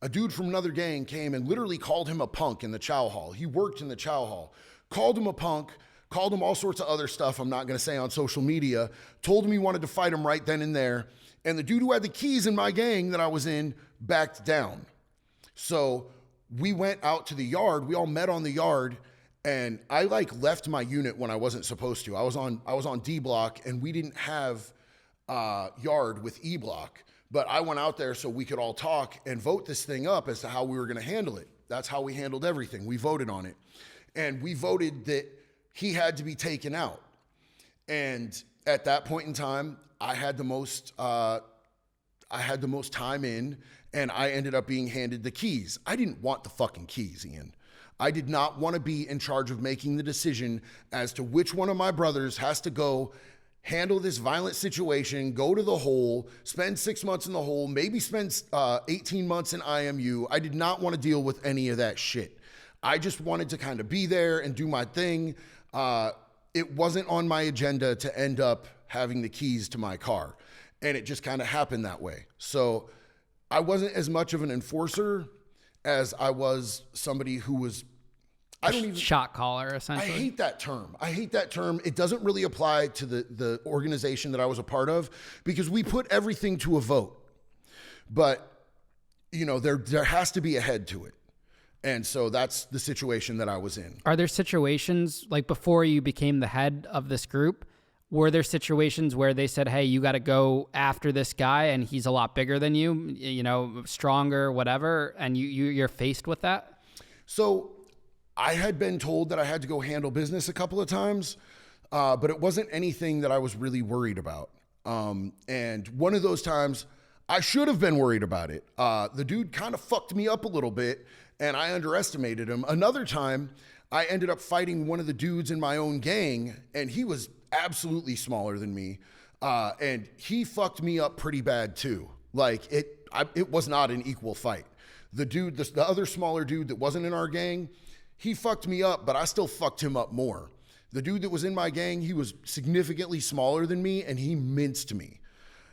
A dude from another gang came and literally called him a punk in the chow hall. He worked in the chow hall. Called him a punk, called him all sorts of other stuff I'm not going to say on social media, told him he wanted to fight him right then and there. And the dude who had the keys in my gang that I was in backed down. So we went out to the yard. We all met on the yard, and I like left my unit when I wasn't supposed to. I was on D block, and we didn't have yard with E block. But I went out there so we could all talk and vote this thing up as to how we were going to handle it. That's how we handled everything. We voted on it. And we voted that he had to be taken out. And at that point in time, I had the most time in, and I ended up being handed the keys. I didn't want the fucking keys, Ian. I did not want to be in charge of making the decision as to which one of my brothers has to go handle this violent situation, go to the hole, spend 6 months in the hole, maybe spend 18 months in IMU. I did not want to deal with any of that shit. I just wanted to kind of be there and do my thing. It wasn't on my agenda to end up having the keys to my car. And it just kind of happened that way. So I wasn't as much of an enforcer as I was somebody who was, I don't even, shot caller, essentially. I hate that term. It doesn't really apply to the organization that I was a part of, because we put everything to a vote. But, you know, there has to be a head to it. And so that's the situation that I was in. Are there situations, like before you became the head of this group, were there situations where they said, hey, you got to go after this guy and he's a lot bigger than you, you know, stronger, whatever, and you're faced with that? So I had been told that I had to go handle business a couple of times, but it wasn't anything that I was really worried about. And one of those times, I should have been worried about it. The dude kind of fucked me up a little bit, and I underestimated him. Another time, I ended up fighting one of the dudes in my own gang, and he was absolutely smaller than me, and he fucked me up pretty bad too. Like it was not an equal fight. The other smaller dude that wasn't in our gang, he fucked me up, but I still fucked him up more. The dude that was in my gang, he was significantly smaller than me, and he minced me.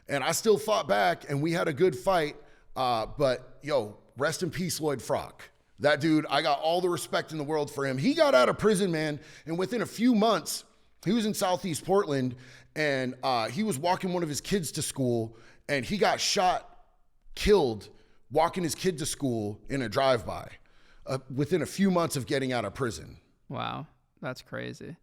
And I still fought back, and we had a good fight. But yo, rest in peace, Lloyd Frock. That dude, I got all the respect in the world for him. He got out of prison, man, and within a few months, he was in Southeast Portland, and he was walking one of his kids to school, and he got shot, killed, walking his kid to school in a drive-by within a few months of getting out of prison. Wow, that's crazy.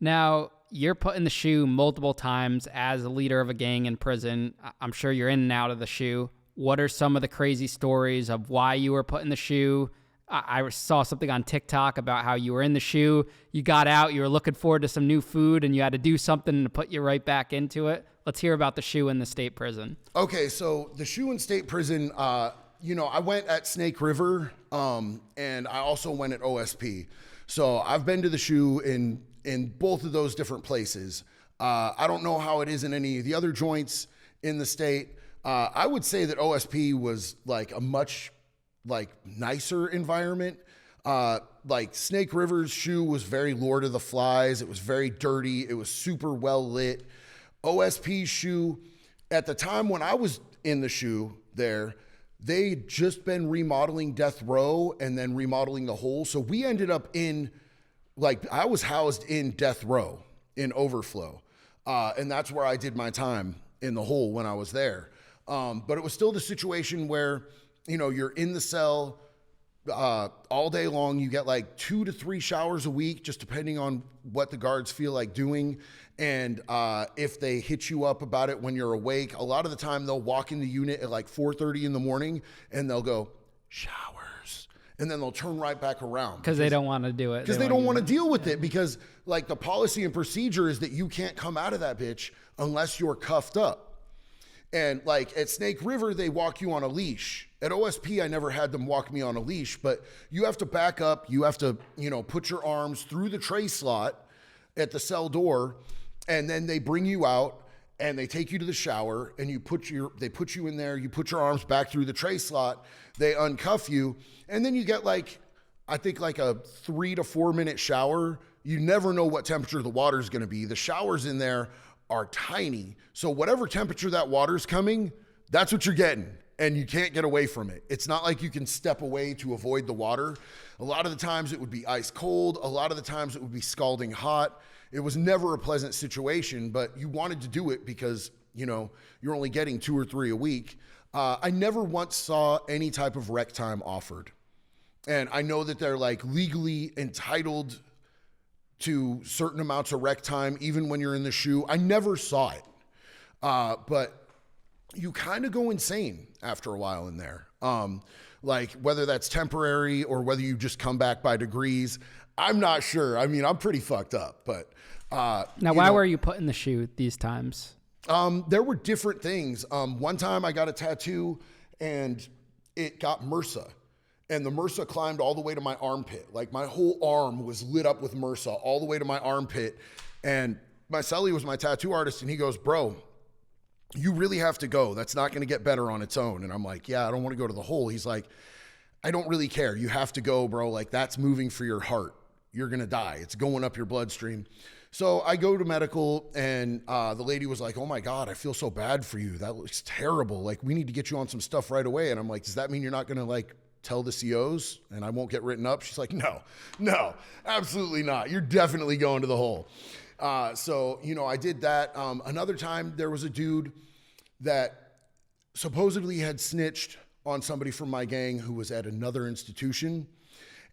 Now, you're put in the shoe multiple times as a leader of a gang in prison. I'm sure you're in and out of the shoe. What are some of the crazy stories of why you were put in the shoe? I saw something on TikTok about how you were in the shoe, you got out, you were looking forward to some new food, and you had to do something to put you right back into it. Let's hear about the shoe in the state prison. Okay, so the shoe in state prison, I went at Snake River, and I also went at OSP. So I've been to the shoe in both of those different places. I don't know how it is in any of the other joints in the state. I would say that OSP was like a much nicer environment. Like Snake River's shoe was very Lord of the Flies. It was very dirty. It was super well lit. OSP's shoe, at the time when I was in the shoe there, they'd just been remodeling Death Row and then remodeling the Hole. So we ended up I was housed in Death Row in Overflow. And that's where I did my time in the Hole when I was there. But it was still the situation where, you're in the cell all day long. You get like 2 to 3 showers a week, just depending on what the guards feel like doing. And if they hit you up about it when you're awake, a lot of the time they'll walk in the unit at like 4:30 in the morning and they'll go, showers. And then they'll turn right back around. Because they don't want to do it. Because they don't want to deal with it. Because like the policy and procedure is that you can't come out of that bitch unless you're cuffed up. And like at Snake River, they walk you on a leash. At OSP, I never had them walk me on a leash, but you have to back up. You have to, put your arms through the tray slot at the cell door, and then they bring you out and they take you to the shower and they put you in there. You put your arms back through the tray slot. They uncuff you, and then you get I think a 3 to 4 minute shower. You never know what temperature the water's going to be. The showers in there are tiny. So whatever temperature that water's coming, that's what you're getting. And you can't get away from it. It's not like you can step away to avoid the water. A lot of the times it would be ice cold. A lot of the times it would be scalding hot. It was never a pleasant situation, but you wanted to do it because, you're only getting 2 or 3 a week. I never once saw any type of rec time offered. And I know that they're legally entitled to certain amounts of rec time, even when you're in the shoe. I never saw it. But you kind of go insane after a while in there. Whether that's temporary or whether you just come back by degrees, I'm not sure. I mean, I'm pretty fucked up, but. Now, why were you put in the shoe these times? There were different things. One time I got a tattoo and it got MRSA. And the MRSA climbed all the way to my armpit. My whole arm was lit up with MRSA all the way to my armpit. And my cellie was my tattoo artist, and he goes, bro, you really have to go. That's not going to get better on its own. And I'm like, yeah, I don't want to go to the Hole. He's like, I don't really care. You have to go, bro. That's moving for your heart. You're going to die. It's going up your bloodstream. So I go to medical, and the lady was like, oh my God, I feel so bad for you. That looks terrible. We need to get you on some stuff right away. And I'm like, does that mean you're not going to tell the COs and I won't get written up? She's like, no, absolutely not. You're definitely going to the Hole. So I did that. Another time there was a dude that supposedly had snitched on somebody from my gang who was at another institution,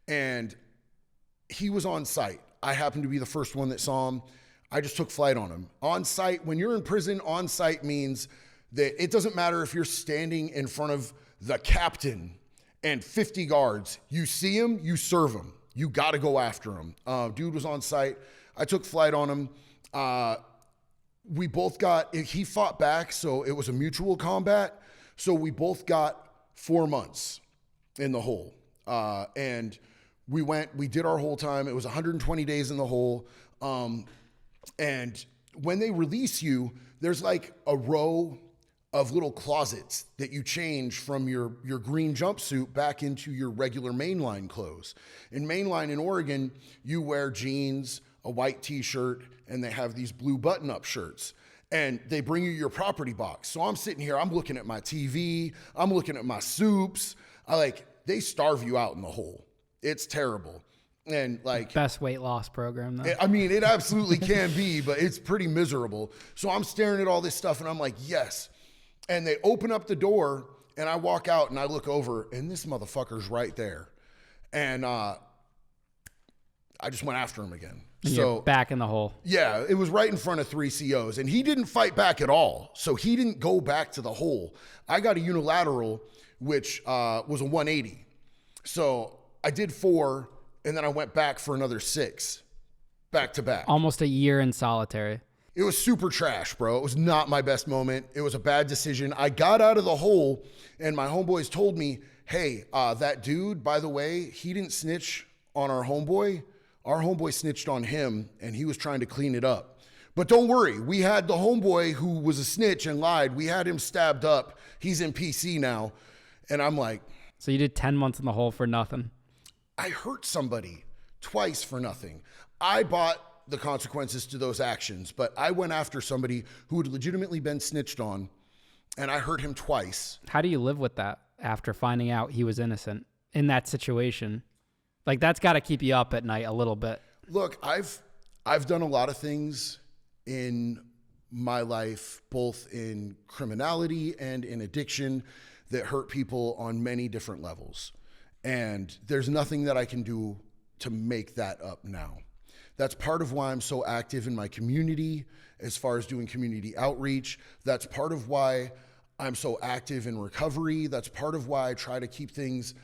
and he was on site. I happened to be the first one that saw him. I just took flight on him. On site, when you're in prison, on site means that it doesn't matter if you're standing in front of the captain and 50 guards. You see him, you serve him. You got to go after him. Dude was on site. I took flight on him. We both he fought back, so it was a mutual combat. So we both got 4 months in the Hole. And we did our whole time. It was 120 days in the Hole. And when they release you, there's a row of little closets that you change from your green jumpsuit back into your regular mainline clothes. In mainline in Oregon, you wear jeans, a white t-shirt, and they have these blue button-up shirts. and they bring you your property box. So I'm sitting here, I'm looking at my TV, I'm looking at my soups. They starve you out in the hole. It's terrible. And best weight loss program though. I mean, it absolutely can be, but it's pretty miserable. So I'm staring at all this stuff and I'm like, yes. And they open up the door and I walk out and I look over and this motherfucker's right there. And I just went after him again. And you're back in the hole. Yeah, it was right in front of 3 COs and he didn't fight back at all. So he didn't go back to the hole. I got a unilateral, which was a 180. So I did 4 and then I went back for another 6 back to back. Almost a year in solitary. It was super trash, bro. It was not my best moment. It was a bad decision. I got out of the hole and my homeboys told me, hey, that dude, by the way, he didn't snitch on our homeboy. Our homeboy snitched on him and he was trying to clean it up. But don't worry, we had the homeboy who was a snitch and lied. We had him stabbed up. He's in PC now. And I'm like... So you did 10 months in the hole for nothing? I hurt somebody twice for nothing. I bought the consequences to those actions, but I went after somebody who had legitimately been snitched on and I hurt him twice. How do you live with that after finding out he was innocent in that situation? That's got to keep you up at night a little bit. Look, I've done a lot of things in my life, both in criminality and in addiction, that hurt people on many different levels. And there's nothing that I can do to make that up now. That's part of why I'm so active in my community as far as doing community outreach. That's part of why I'm so active in recovery. That's part of why I try to keep things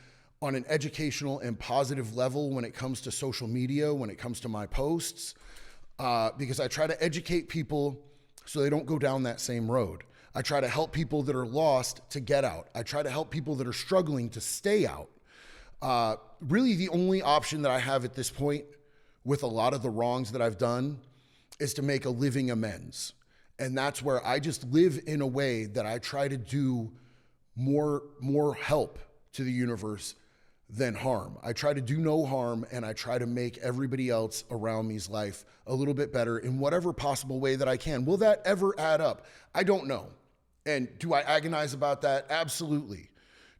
on an educational and positive level when it comes to social media, when it comes to my posts, because I try to educate people so they don't go down that same road. I try to help people that are lost to get out. I try to help people that are struggling to stay out. Really the only option that I have at this point with a lot of the wrongs that I've done is to make a living amends. And that's where I just live in a way that I try to do more help to the universe than harm. I try to do no harm and I try to make everybody else around me's life a little bit better in whatever possible way that I can. Will that ever add up? I don't know. And do I agonize about that? Absolutely.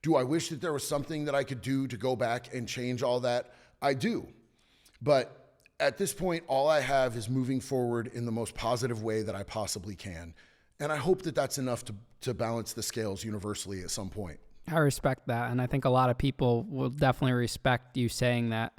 Do I wish that there was something that I could do to go back and change all that? I do. But at this point, all I have is moving forward in the most positive way that I possibly can. And I hope that that's enough to balance the scales universally at some point. I respect that. And I think a lot of people will definitely respect you saying that.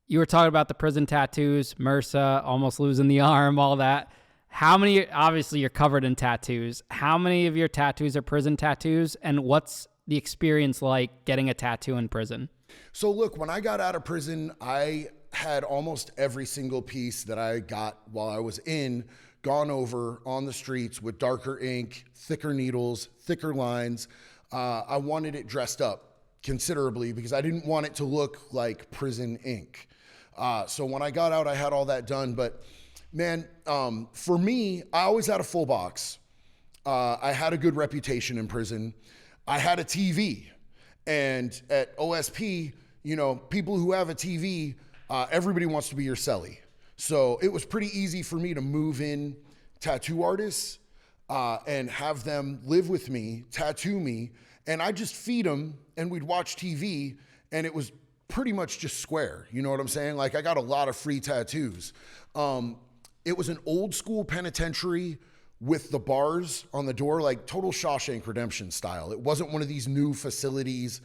You were talking about the prison tattoos, MRSA, almost losing the arm, all that. How many, obviously you're covered in tattoos. How many of your tattoos are prison tattoos? And what's the experience like getting a tattoo in prison? So look, when I got out of prison, I had almost every single piece that I got while I was in gone over on the streets with darker ink, thicker needles, thicker lines. I wanted it dressed up considerably because I didn't want it to look like prison ink. So when I got out, I had all that done. But man, for me, I always had a full box. I had a good reputation in prison. I had a TV. And at OSP, people who have a TV, everybody wants to be your cellie. So it was pretty easy for me to move in tattoo artists and have them live with me, tattoo me, and I just feed them and we'd watch TV and it was pretty much just square. You know what I'm saying? I got a lot of free tattoos. It was an old school penitentiary with the bars on the door, like total Shawshank Redemption style. It wasn't one of these new facilities.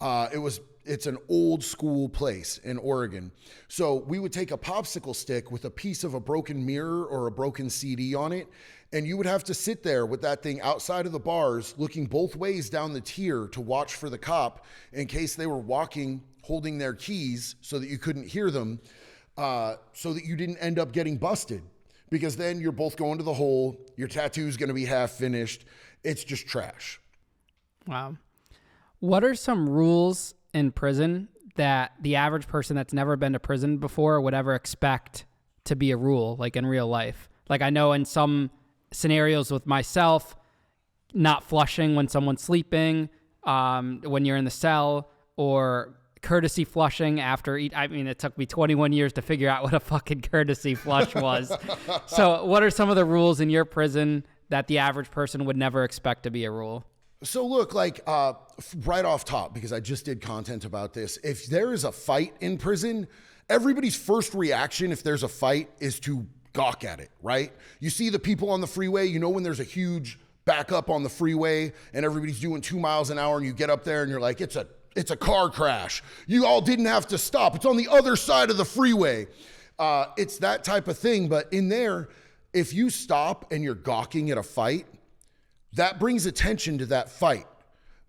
It's an old school place in Oregon. So we would take a popsicle stick with a piece of a broken mirror or a broken CD on it, and you would have to sit there with that thing outside of the bars, looking both ways down the tier to watch for the cop in case they were walking, holding their keys so that you couldn't hear them, so that you didn't end up getting busted. Because then you're both going to the hole, your tattoo's gonna be half finished. It's just trash. Wow. What are some rules in prison that the average person that's never been to prison before would ever expect to be a rule, like in real life? Like I know in some scenarios with myself, not flushing when someone's sleeping, when you're in the cell, or courtesy flushing after it took me 21 years to figure out what a fucking courtesy flush was. So what are some of the rules in your prison that the average person would never expect to be a rule? So look, like right off top, because I just did content about this, if there is a fight in prison, everybody's first reaction if there's a fight is to gawk at it, right? You see the people on the freeway, you know when there's a huge backup on the freeway and everybody's doing 2 miles an hour and you get up there and you're like, it's a car crash. You all didn't have to stop. It's on the other side of the freeway. It's that type of thing. But in there, if you stop and you're gawking at a fight, that brings attention to that fight.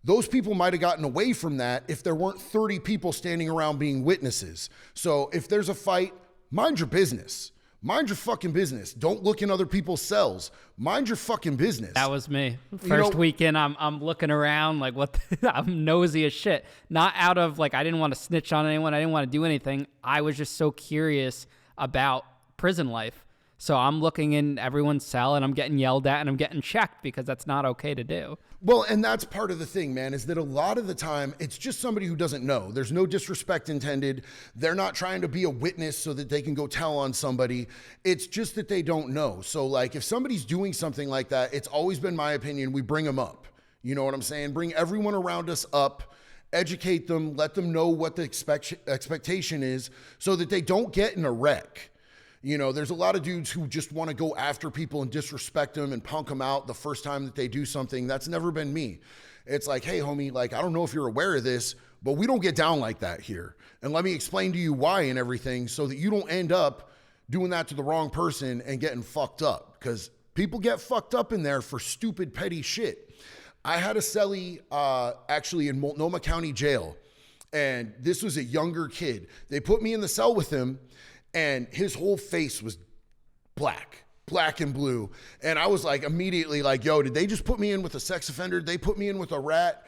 Those people might have gotten away from that if there weren't 30 people standing around being witnesses. So if there's a fight, mind your business. Mind your fucking business. Don't look in other people's cells. Mind your fucking business. That was me. First weekend, I'm looking around like what? I'm nosy as shit. Not out of like I didn't want to snitch on anyone. I didn't want to do anything. I was just so curious about prison life. So I'm looking in everyone's cell and I'm getting yelled at and I'm getting checked because that's not okay to do. Well, and that's part of the thing, man, is that a lot of the time it's just somebody who doesn't know. There's no disrespect intended. They're not trying to be a witness so that they can go tell on somebody. It's just that they don't know. So like if somebody's doing something like that, it's always been my opinion, we bring them up. You know what I'm saying? Bring everyone around us up, educate them, let them know what the expectation is so that they don't get in a wreck. You know, there's a lot of dudes who just want to go after people and disrespect them and punk them out the first time that they do something. That's never been me. It's like, hey, homie, like, I don't know if you're aware of this, but we don't get down like that here. And let me explain to you why and everything so that you don't end up doing that to the wrong person and getting fucked up. Because people get fucked up in there for stupid, petty shit. I had a cellie actually in Multnomah County Jail, and this was a younger kid. They put me in the cell with him, and his whole face was black and blue. And I was like, immediately like, yo, did they just put me in with a sex offender? Did they put me in with a rat?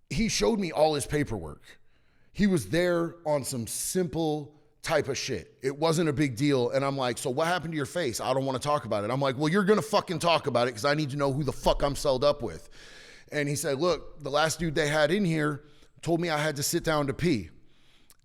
He showed me all his paperwork. He was there on some simple type of shit. It wasn't a big deal. And I'm like, so what happened to your face? I don't want to talk about it. I'm like, well, you're going to fucking talk about it because I need to know who the fuck I'm celled up with. And he said, look, the last dude they had in here told me I had to sit down to pee.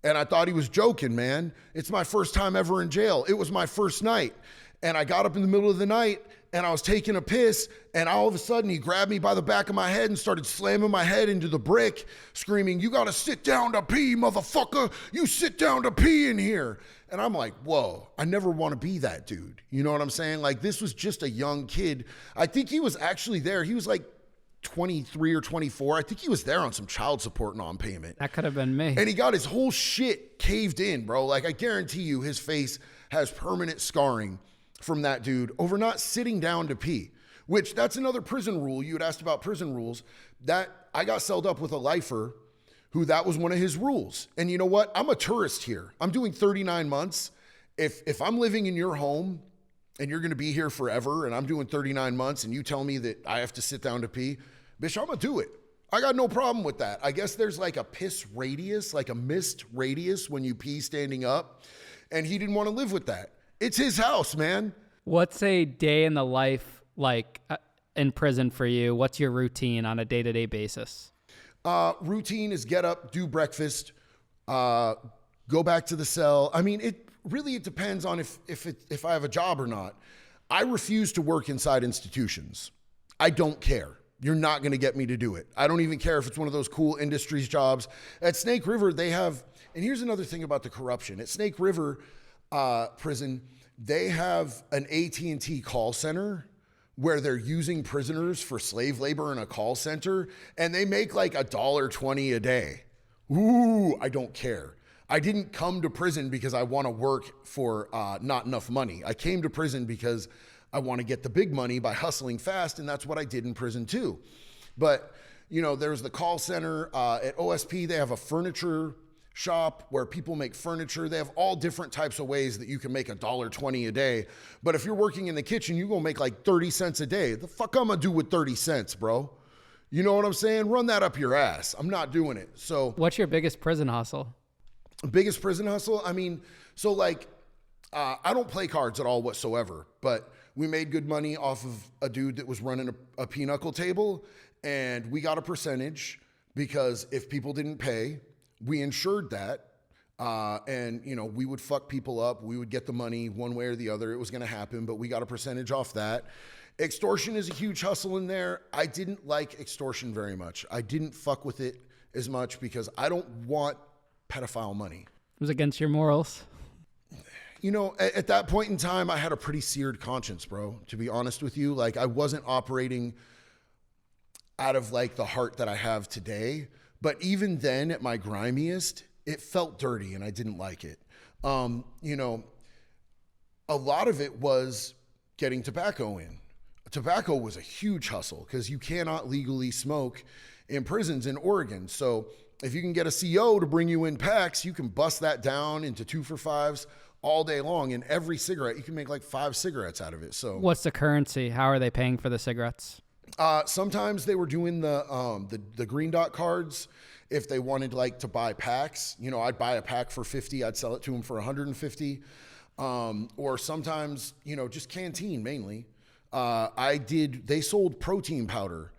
And I thought he was joking, man. It's my first time ever in jail. It was my first night. And I got up in the middle of the night and I was taking a piss, and all of a sudden he grabbed me by the back of my head and started slamming my head into the brick, screaming, you gotta sit down to pee, motherfucker. You sit down to pee in here. And I'm like, whoa, I never want to be that dude. You know what I'm saying? Like, this was just a young kid. I think he was actually there. He was like 23 or 24. I think he was there on some child support non-payment. That could have been me. And he got his whole shit caved in, bro. Like, I guarantee you his face has permanent scarring from that dude over not sitting down to pee, which that's another prison rule. You had asked about prison rules. That I got celled up with a lifer who that was one of his rules. And you know what? I'm a tourist here. I'm doing 39 months. If I'm living in your home and you're going to be here forever and I'm doing 39 months and you tell me that I have to sit down to pee, bitch, I'm going to do it. I got no problem with that. I guess there's like a piss radius, like a missed radius when you pee standing up. And he didn't want to live with that. It's his house, man. What's a day in the life like in prison for you? What's your routine on a day-to-day basis? Routine is get up, do breakfast, go back to the cell. I mean, it depends on if I have a job or not. I refuse to work inside institutions. I don't care. You're not going to get me to do it. I don't even care if it's one of those cool industries jobs. At Snake River, they have, and here's another thing about the corruption. At Snake River prison, they have an AT&T call center where they're using prisoners for slave labor in a call center, and they make like $1.20 a day. Ooh, I don't care. I didn't come to prison because I want to work for not enough money. I came to prison because I want to get the big money by hustling fast, and that's what I did in prison too. But, you know, there's the call center. At OSP, they have a furniture shop where people make furniture. They have all different types of ways that you can make $1.20 a day. But if you're working in the kitchen, you're going to make like 30 cents a day. The fuck I'm going to do with 30 cents, bro? You know what I'm saying? Run that up your ass. I'm not doing it. So what's your biggest prison hustle? Biggest prison hustle? I mean, so like, I don't play cards at all whatsoever, but we made good money off of a dude that was running a pinochle table, and we got a percentage because if people didn't pay, we insured that. And, we would fuck people up. We would get the money one way or the other. It was going to happen, but we got a percentage off that. Extortion is a huge hustle in there. I didn't like extortion very much. I didn't fuck with it as much because I don't want pedophile money. It was against your morals. At that point in time, I had a pretty seared conscience, bro, to be honest with you. Like, I wasn't operating out of like the heart that I have today. But even then, at my grimiest, it felt dirty and I didn't like it. A lot of it was getting tobacco in. Tobacco was a huge hustle because you cannot legally smoke in prisons in Oregon. So if you can get a CO to bring you in packs, you can bust that down into 2 for $5s all day long. And every cigarette, you can make like 5 cigarettes out of it. So what's the currency? How are they paying for the cigarettes? Sometimes they were doing the green dot cards. If they wanted like to buy packs, I'd buy a pack for 50. I'd sell it to them for 150. Or sometimes, just canteen mainly. They sold protein powder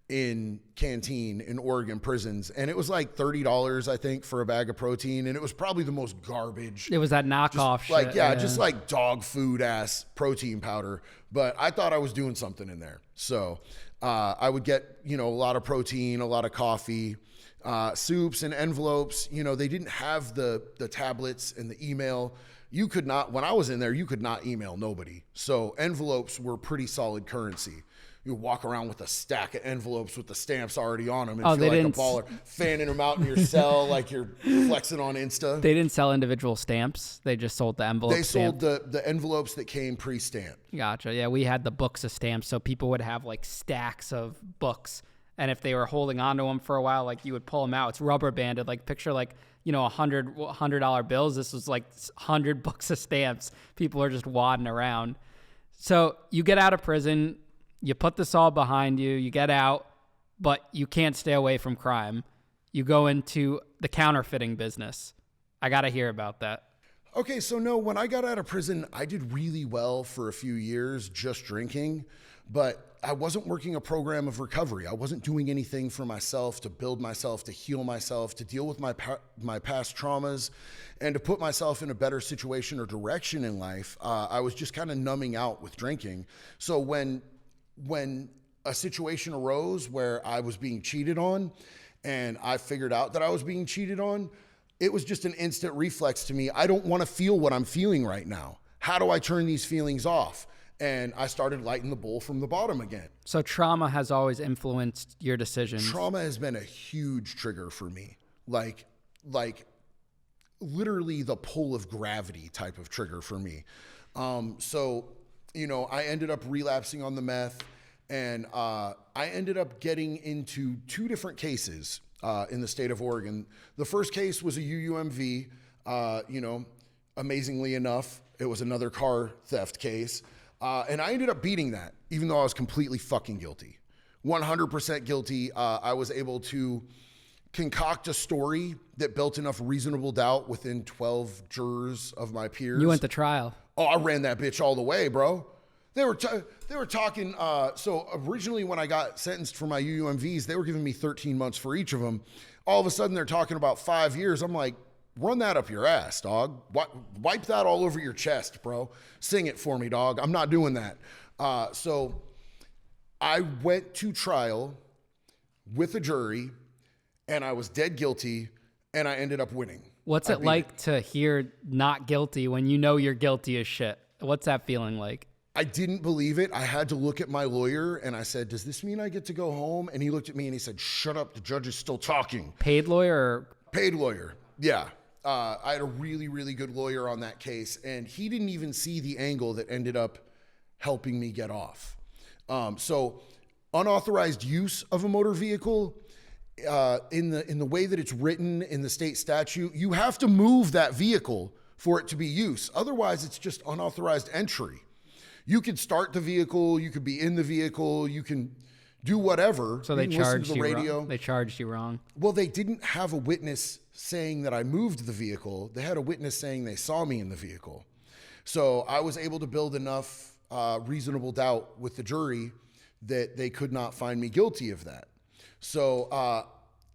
in canteen in Oregon prisons. And it was like $30, I think, for a bag of protein. And it was probably the most garbage. It was that knockoff shit. Just like dog food ass protein powder. But I thought I was doing something in there. So, I would get, a lot of protein, a lot of coffee, soups and envelopes. They didn't have the tablets and the email. You could not, when I was in there, you could not email nobody. So envelopes were pretty solid currency. You walk around with a stack of envelopes with the stamps already on them and feel like a baller, fanning them out in your cell like you're flexing on Insta. They didn't sell individual stamps. They just sold the envelopes. They sold the envelopes that came pre-stamped. Gotcha. Yeah, we had the books of stamps, so people would have like stacks of books. And if they were holding onto them for a while, like you would pull them out. It's rubber banded. Like picture like, $100 bills. This was like 100 books of stamps. People are just wadding around. So you get out of prison. You put this all behind you. You get out, but you can't stay away from crime. You go into the counterfeiting business. I got to hear about that. Okay, so no, when I got out of prison, I did really well for a few years just drinking, but I wasn't working a program of recovery. I wasn't doing anything for myself to build myself, to heal myself, to deal with my past traumas, and to put myself in a better situation or direction in life. I was just kind of numbing out with drinking. So when a situation arose where I was being cheated on and I figured out that I was being cheated on, it was just an instant reflex to me. I don't want to feel what I'm feeling right now. How do I turn these feelings off? And I started lighting the bull from the bottom again. So trauma has always influenced your decisions. Trauma has been a huge trigger for me. Like literally the pull of gravity type of trigger for me. I ended up relapsing on the meth, and I ended up getting into 2 different cases in the state of Oregon. The first case was a UUMV. Amazingly enough, it was another car theft case. And I ended up beating that, even though I was completely fucking guilty. 100% guilty. I was able to concoct a story that built enough reasonable doubt within 12 jurors of my peers. You went to trial. Oh, I ran that bitch all the way, bro. They were talking. So originally, when I got sentenced for my UUMVs, they were giving me 13 months for each of them. All of a sudden, they're talking about 5 years. I'm like, run that up your ass, dog. Wipe that all over your chest, bro. Sing it for me, dog. I'm not doing that. So I went to trial with a jury, and I was dead guilty, and I ended up winning. What's it like to hear not guilty when you know you're guilty as shit? What's that feeling like? I didn't believe it. I had to look at my lawyer, and I said, does this mean I get to go home? And he looked at me, and he said, shut up. The judge is still talking. Paid lawyer? Or? Paid lawyer, yeah. I had a really, really good lawyer on that case, and he didn't even see the angle that ended up helping me get off. So unauthorized use of a motor vehicle, in the way that it's written in the state statute, you have to move that vehicle for it to be use. Otherwise, it's just unauthorized entry. You could start the vehicle, you could be in the vehicle, you can do whatever. So they charged you wrong. They charged you wrong. Well, they didn't have a witness saying that I moved the vehicle. They had a witness saying they saw me in the vehicle. So I was able to build enough reasonable doubt with the jury that they could not find me guilty of that. So,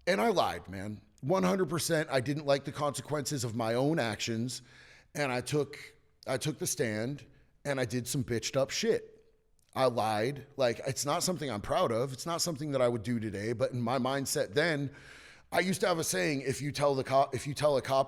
and I lied, man. 100%, I didn't like the consequences of my own actions, and I took the stand, and I did some bitched up shit. I lied. Like, it's not something I'm proud of. It's not something that I would do today, but in my mindset then, I used to have a saying, if you tell a cop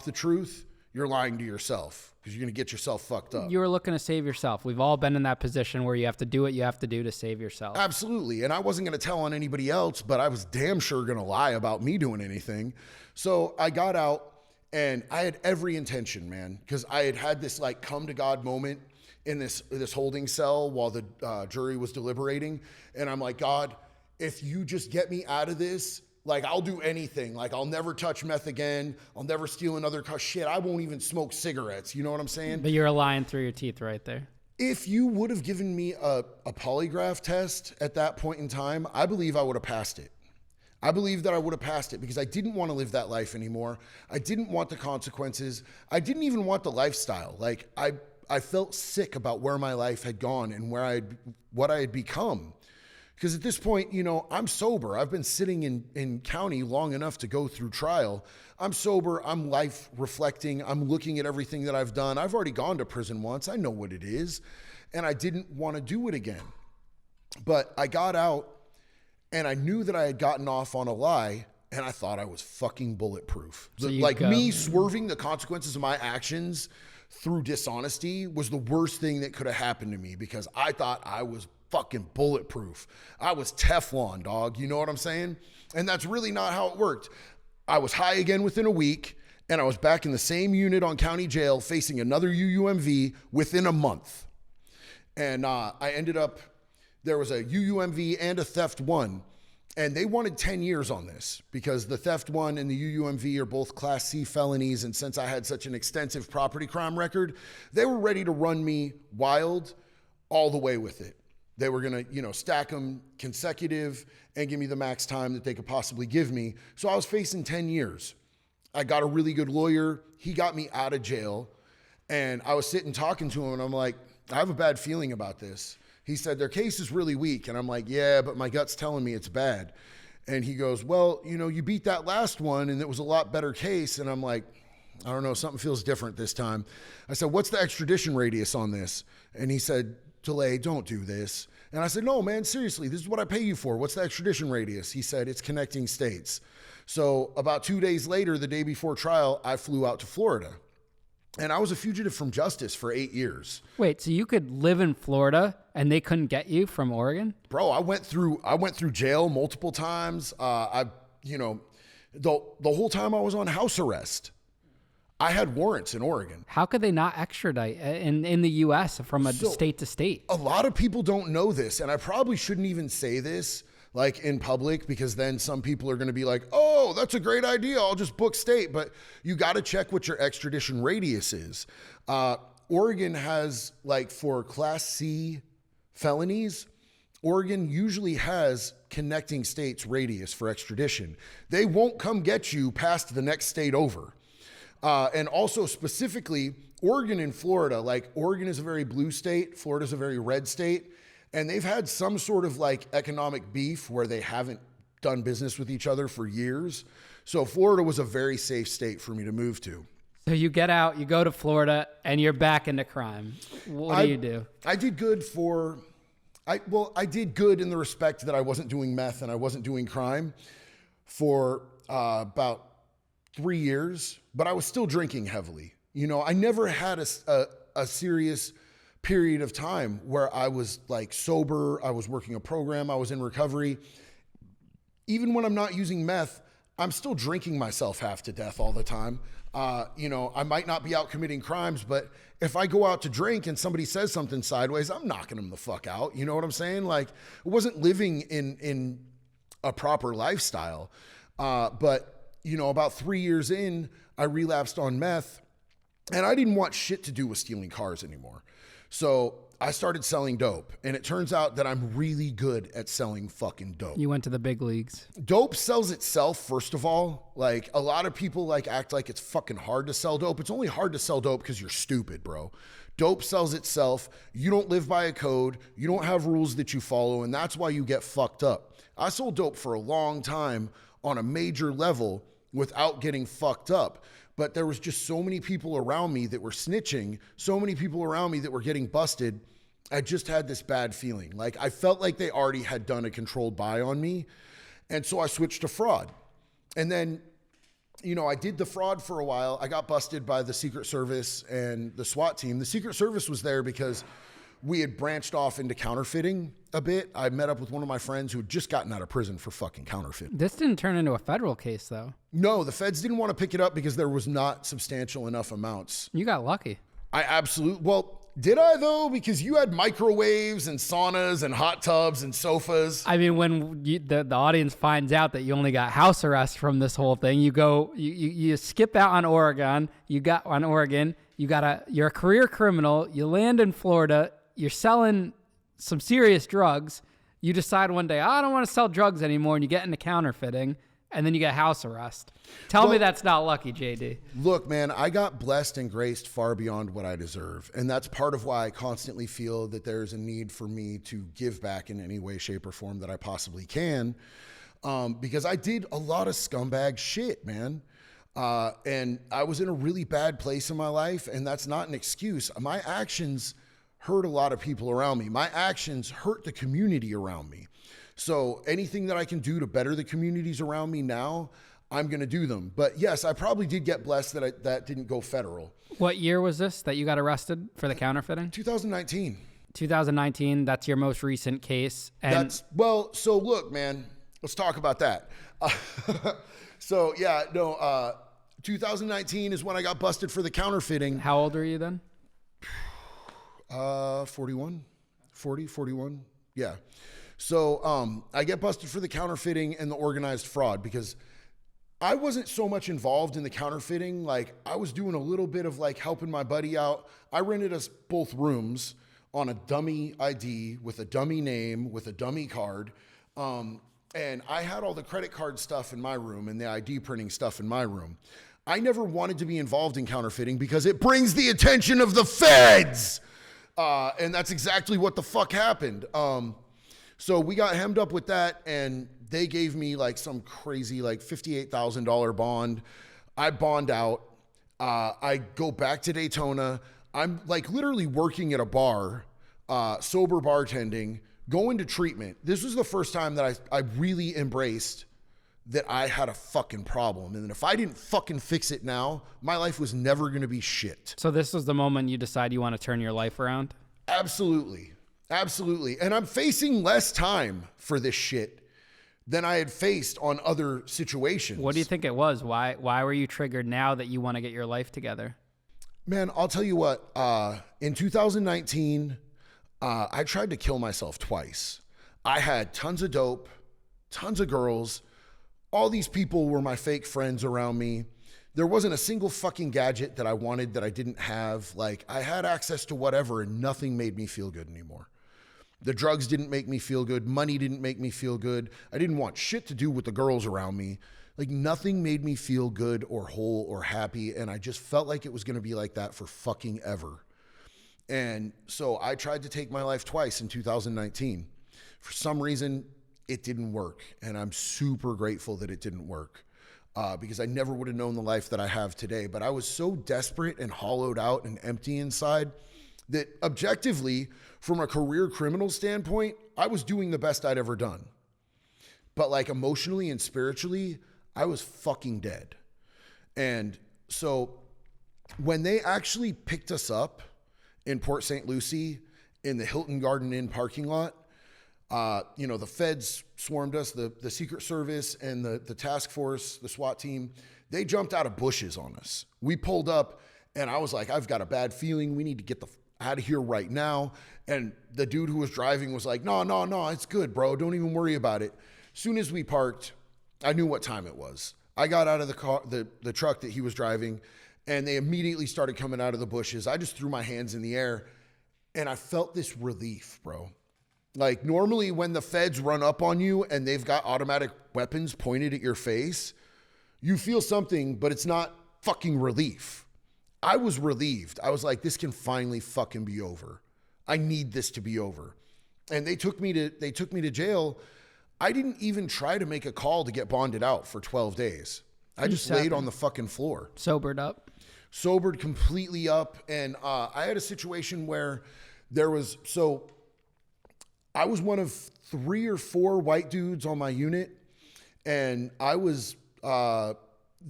the truth, you're lying to yourself, because you're going to get yourself fucked up. You were looking to save yourself. We've all been in that position where you have to do what you have to do to save yourself. Absolutely. And I wasn't going to tell on anybody else, but I was damn sure going to lie about me doing anything. So I got out, and I had every intention, man, because I had this like come to God moment in this holding cell while the jury was deliberating. And I'm like, God, if you just get me out of this, like, I'll do anything. Like, I'll never touch meth again. I'll never steal another car. Shit, I won't even smoke cigarettes. You know what I'm saying? But you're lying through your teeth right there. If you would have given me a polygraph test at that point in time, I believe I would have passed it. I believe that I would have passed it because I didn't want to live that life anymore. I didn't want the consequences. I didn't even want the lifestyle. Like, I felt sick about where my life had gone and what I had become. Because at this point, you know, I'm sober. I've been sitting in county long enough to go through trial. I'm sober. I'm life reflecting. I'm looking at everything that I've done. I've already gone to prison once. I know what it is. And I didn't want to do it again. But I got out, and I knew that I had gotten off on a lie, and I thought I was fucking bulletproof. So me swerving the consequences of my actions through dishonesty was the worst thing that could have happened to me, because I thought I was fucking bulletproof. I was Teflon, dog. You know what I'm saying? And that's really not how it worked. I was high again within a week, and I was back in the same unit on county jail facing another UUMV within a month. And I ended up, there was a UUMV and a theft one, and they wanted 10 years on this because the theft one and the UUMV are both Class C felonies. And since I had such an extensive property crime record, they were ready to run me wild all the way with it. They were going to, stack them consecutive and give me the max time that they could possibly give me. So I was facing 10 years. I got a really good lawyer. He got me out of jail. And I was sitting talking to him, and I'm like, I have a bad feeling about this. He said, their case is really weak. And I'm like, yeah, but my gut's telling me it's bad. And he goes, well, you beat that last one, and it was a lot better case. And I'm like, I don't know, something feels different this time. I said, what's the extradition radius on this? And he said, DeLay, don't do this. And I said, no, man, seriously, this is what I pay you for. What's the extradition radius? He said, it's connecting states. So about 2 days later, the day before trial, I flew out to Florida. And I was a fugitive from justice for 8 years. Wait, so you could live in Florida and they couldn't get you from Oregon? Bro, I went through jail multiple times. The whole time I was on house arrest. I had warrants in Oregon. How could they not extradite in the U.S. from a state to state? A lot of people don't know this, and I probably shouldn't even say this like in public, because then some people are going to be like, oh, that's a great idea, I'll just book state. But you got to check what your extradition radius is. Oregon has, like, for Class C felonies, Oregon usually has connecting states radius for extradition. They won't come get you past the next state over. And also specifically, Oregon and Florida, like, Oregon is a very blue state, Florida's a very red state, and they've had some sort of like economic beef where they haven't done business with each other for years. So Florida was a very safe state for me to move to. So you get out, you go to Florida, and you're back into crime. What do you do? I did good I did good in the respect that I wasn't doing meth and I wasn't doing crime for about 3 years, but I was still drinking heavily. I never had a serious period of time where I was like sober, I was working a program, I was in recovery. Even when I'm not using meth, I'm still drinking myself half to death all the time. I might not be out committing crimes, but if I go out to drink and somebody says something sideways, I'm knocking them the fuck out. You know what I'm saying? Like, I wasn't living in a proper lifestyle. But about 3 years in, I relapsed on meth, and I didn't want shit to do with stealing cars anymore. So I started selling dope, and it turns out that I'm really good at selling fucking dope. You went to the big leagues. Dope sells itself, first of all. Like, a lot of people like act like it's fucking hard to sell dope. It's only hard to sell dope because you're stupid, bro. Dope sells itself. You don't live by a code. You don't have rules that you follow, and that's why you get fucked up. I sold dope for a long time on a major level, without getting fucked up. But there was just so many people around me that were snitching, so many people around me that were getting busted. I just had this bad feeling. Like I felt like they already had done a controlled buy on me. And so I switched to fraud. And then, you know, I did the fraud for a while. I got busted by the Secret Service and the SWAT team. The Secret Service was there because we had branched off into counterfeiting a bit. I met up with one of my friends who had just gotten out of prison for fucking counterfeiting. This didn't turn into a federal case, though. No, the feds didn't want to pick it up because there was not substantial enough amounts. You got lucky. Well, did I though? Because you had microwaves and saunas and hot tubs and sofas. I mean, when the audience finds out that you only got house arrest from this whole thing, you skip out on Oregon. You're a career criminal. You land in Florida. You're selling some serious drugs. You decide one day, I don't want to sell drugs anymore, and you get into counterfeiting, and then you get house arrest. Tell me that's not lucky, JD. Look, man, I got blessed and graced far beyond what I deserve. And that's part of why I constantly feel that there's a need for me to give back in any way, shape, or form that I possibly can. Because I did a lot of scumbag shit, man. And I was in a really bad place in my life, and that's not an excuse. My actions hurt a lot of people around me. My actions hurt the community around me. So anything that I can do to better the communities around me now, I'm going to do them. But yes, I probably did get blessed that didn't go federal. What year was this that you got arrested for the counterfeiting? 2019. 2019, that's your most recent case. And so look, man, let's talk about that. 2019 is when I got busted for the counterfeiting. How old are you then? 41. Yeah. So I get busted for the counterfeiting and the organized fraud because I wasn't so much involved in the counterfeiting. Like I was doing a little bit of like helping my buddy out. I rented us both rooms on a dummy ID with a dummy name, with a dummy card. And I had all the credit card stuff in my room and the ID printing stuff in my room. I never wanted to be involved in counterfeiting because it brings the attention of the feds. And that's exactly what the fuck happened. So we got hemmed up with that, and they gave me like some crazy like $58,000 bond. I bond out. I go back to Daytona. I'm like literally working at a bar, sober bartending, going to treatment. This was the first time that I really embraced that I had a fucking problem. And if I didn't fucking fix it now, my life was never going to be shit. So this was the moment you decide you want to turn your life around? Absolutely. And I'm facing less time for this shit than I had faced on other situations. What do you think it was? Why were you triggered now that you want to get your life together? Man, I'll tell you what, in 2019, I tried to kill myself twice. I had tons of dope, tons of girls. All these people were my fake friends around me. There wasn't a single fucking gadget that I wanted that I didn't have. Like I had access to whatever and nothing made me feel good anymore. The drugs didn't make me feel good. Money didn't make me feel good. I didn't want shit to do with the girls around me. Like nothing made me feel good or whole or happy. And I just felt like it was going to be like that for fucking ever. And so I tried to take my life twice in 2019. For some reason, it didn't work. And I'm super grateful that it didn't work because I never would have known the life that I have today. But I was so desperate and hollowed out and empty inside that objectively, from a career criminal standpoint, I was doing the best I'd ever done. But like emotionally and spiritually, I was fucking dead. And so when they actually picked us up in Port St. Lucie in the Hilton Garden Inn parking lot, the feds swarmed us, the Secret Service and the task force, the SWAT team, they jumped out of bushes on us. We pulled up and I was like, I've got a bad feeling. We need to get out of here right now. And the dude who was driving was like, no, it's good, bro. Don't even worry about it. Soon as we parked, I knew what time it was. I got out of the car, the truck that he was driving, and they immediately started coming out of the bushes. I just threw my hands in the air and I felt this relief, bro. Like normally when the feds run up on you and they've got automatic weapons pointed at your face, you feel something, but it's not fucking relief. I was relieved. I was like, this can finally fucking be over. I need this to be over. And they took me to jail. I didn't even try to make a call to get bonded out for 12 days. I just laid on the fucking floor. Sobered up. Sobered completely up. And I had a situation where I was one of 3 or 4 white dudes on my unit, and I was the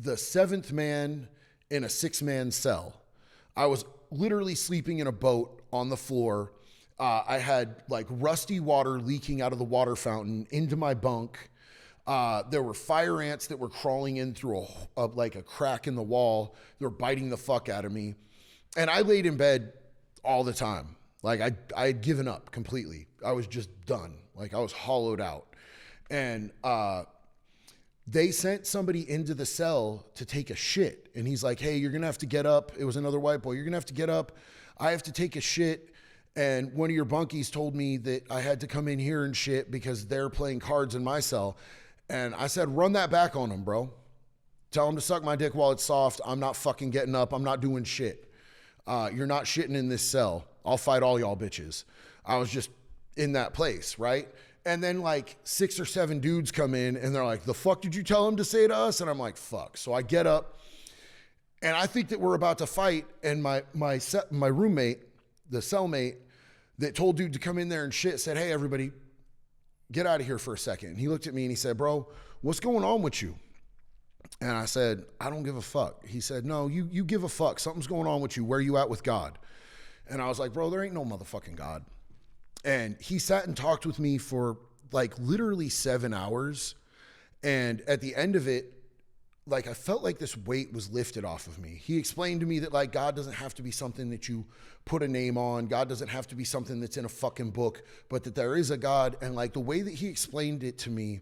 7th man in a 6-man cell. I was literally sleeping in a boat on the floor. I had like rusty water leaking out of the water fountain into my bunk. There were fire ants that were crawling in through a crack in the wall. They were biting the fuck out of me. And I laid in bed all the time. Like I had given up completely. I was just done. Like I was hollowed out. And they sent somebody into the cell to take a shit. And he's like, hey, you're going to have to get up. It was another white boy. You're going to have to get up. I have to take a shit. And one of your bunkies told me that I had to come in here and shit because they're playing cards in my cell. And I said, run that back on him, bro. Tell him to suck my dick while it's soft. I'm not fucking getting up. I'm not doing shit. You're not shitting in this cell. I'll fight all y'all bitches. I was just in that place, right? And then like 6 or 7 dudes come in and they're like, the fuck did you tell him to say to us? And I'm like, fuck. So I get up and I think that we're about to fight. And my roommate, the cellmate that told dude to come in there and shit said, hey, everybody, get out of here for a second. And he looked at me and he said, bro, what's going on with you? And I said, I don't give a fuck. He said, no, you give a fuck. Something's going on with you. Where you at with God? And I was like, bro, there ain't no motherfucking God. And he sat and talked with me for like literally 7 hours. And at the end of it, like I felt like this weight was lifted off of me. He explained to me that like God doesn't have to be something that you put a name on. God doesn't have to be something that's in a fucking book, but that there is a God. And like the way that he explained it to me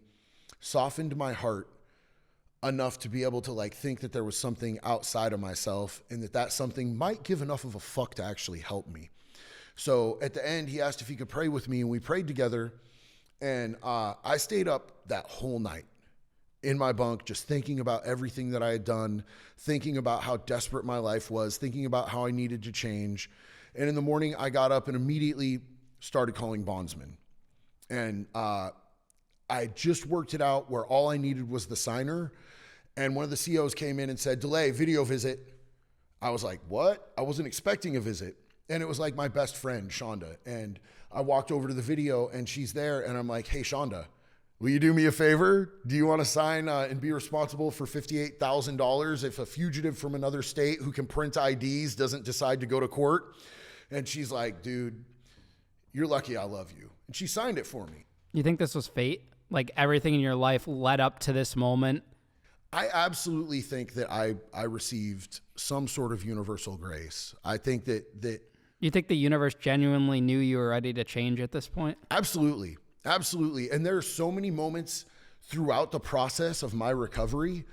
softened my heart enough to be able to like think that there was something outside of myself and that something might give enough of a fuck to actually help me. So at the end, he asked if he could pray with me, and we prayed together. And I stayed up that whole night in my bunk, just thinking about everything that I had done, thinking about how desperate my life was, thinking about how I needed to change. And in the morning, I got up and immediately started calling bondsmen. And I just worked it out where all I needed was the signer. And one of the COs came in and said, delay, video visit. I was like, what? I wasn't expecting a visit. And it was like my best friend, Shonda. And I walked over to the video and she's there. And I'm like, hey, Shonda, will you do me a favor? Do you want to sign and be responsible for $58,000 if a fugitive from another state who can print IDs doesn't decide to go to court? And she's like, dude, you're lucky I love you. And she signed it for me. You think this was fate? Like everything in your life led up to this moment? I absolutely think that I received some sort of universal grace. I think that you think the universe genuinely knew you were ready to change at this point? Absolutely. Absolutely. And there are so many moments throughout the process of my recovery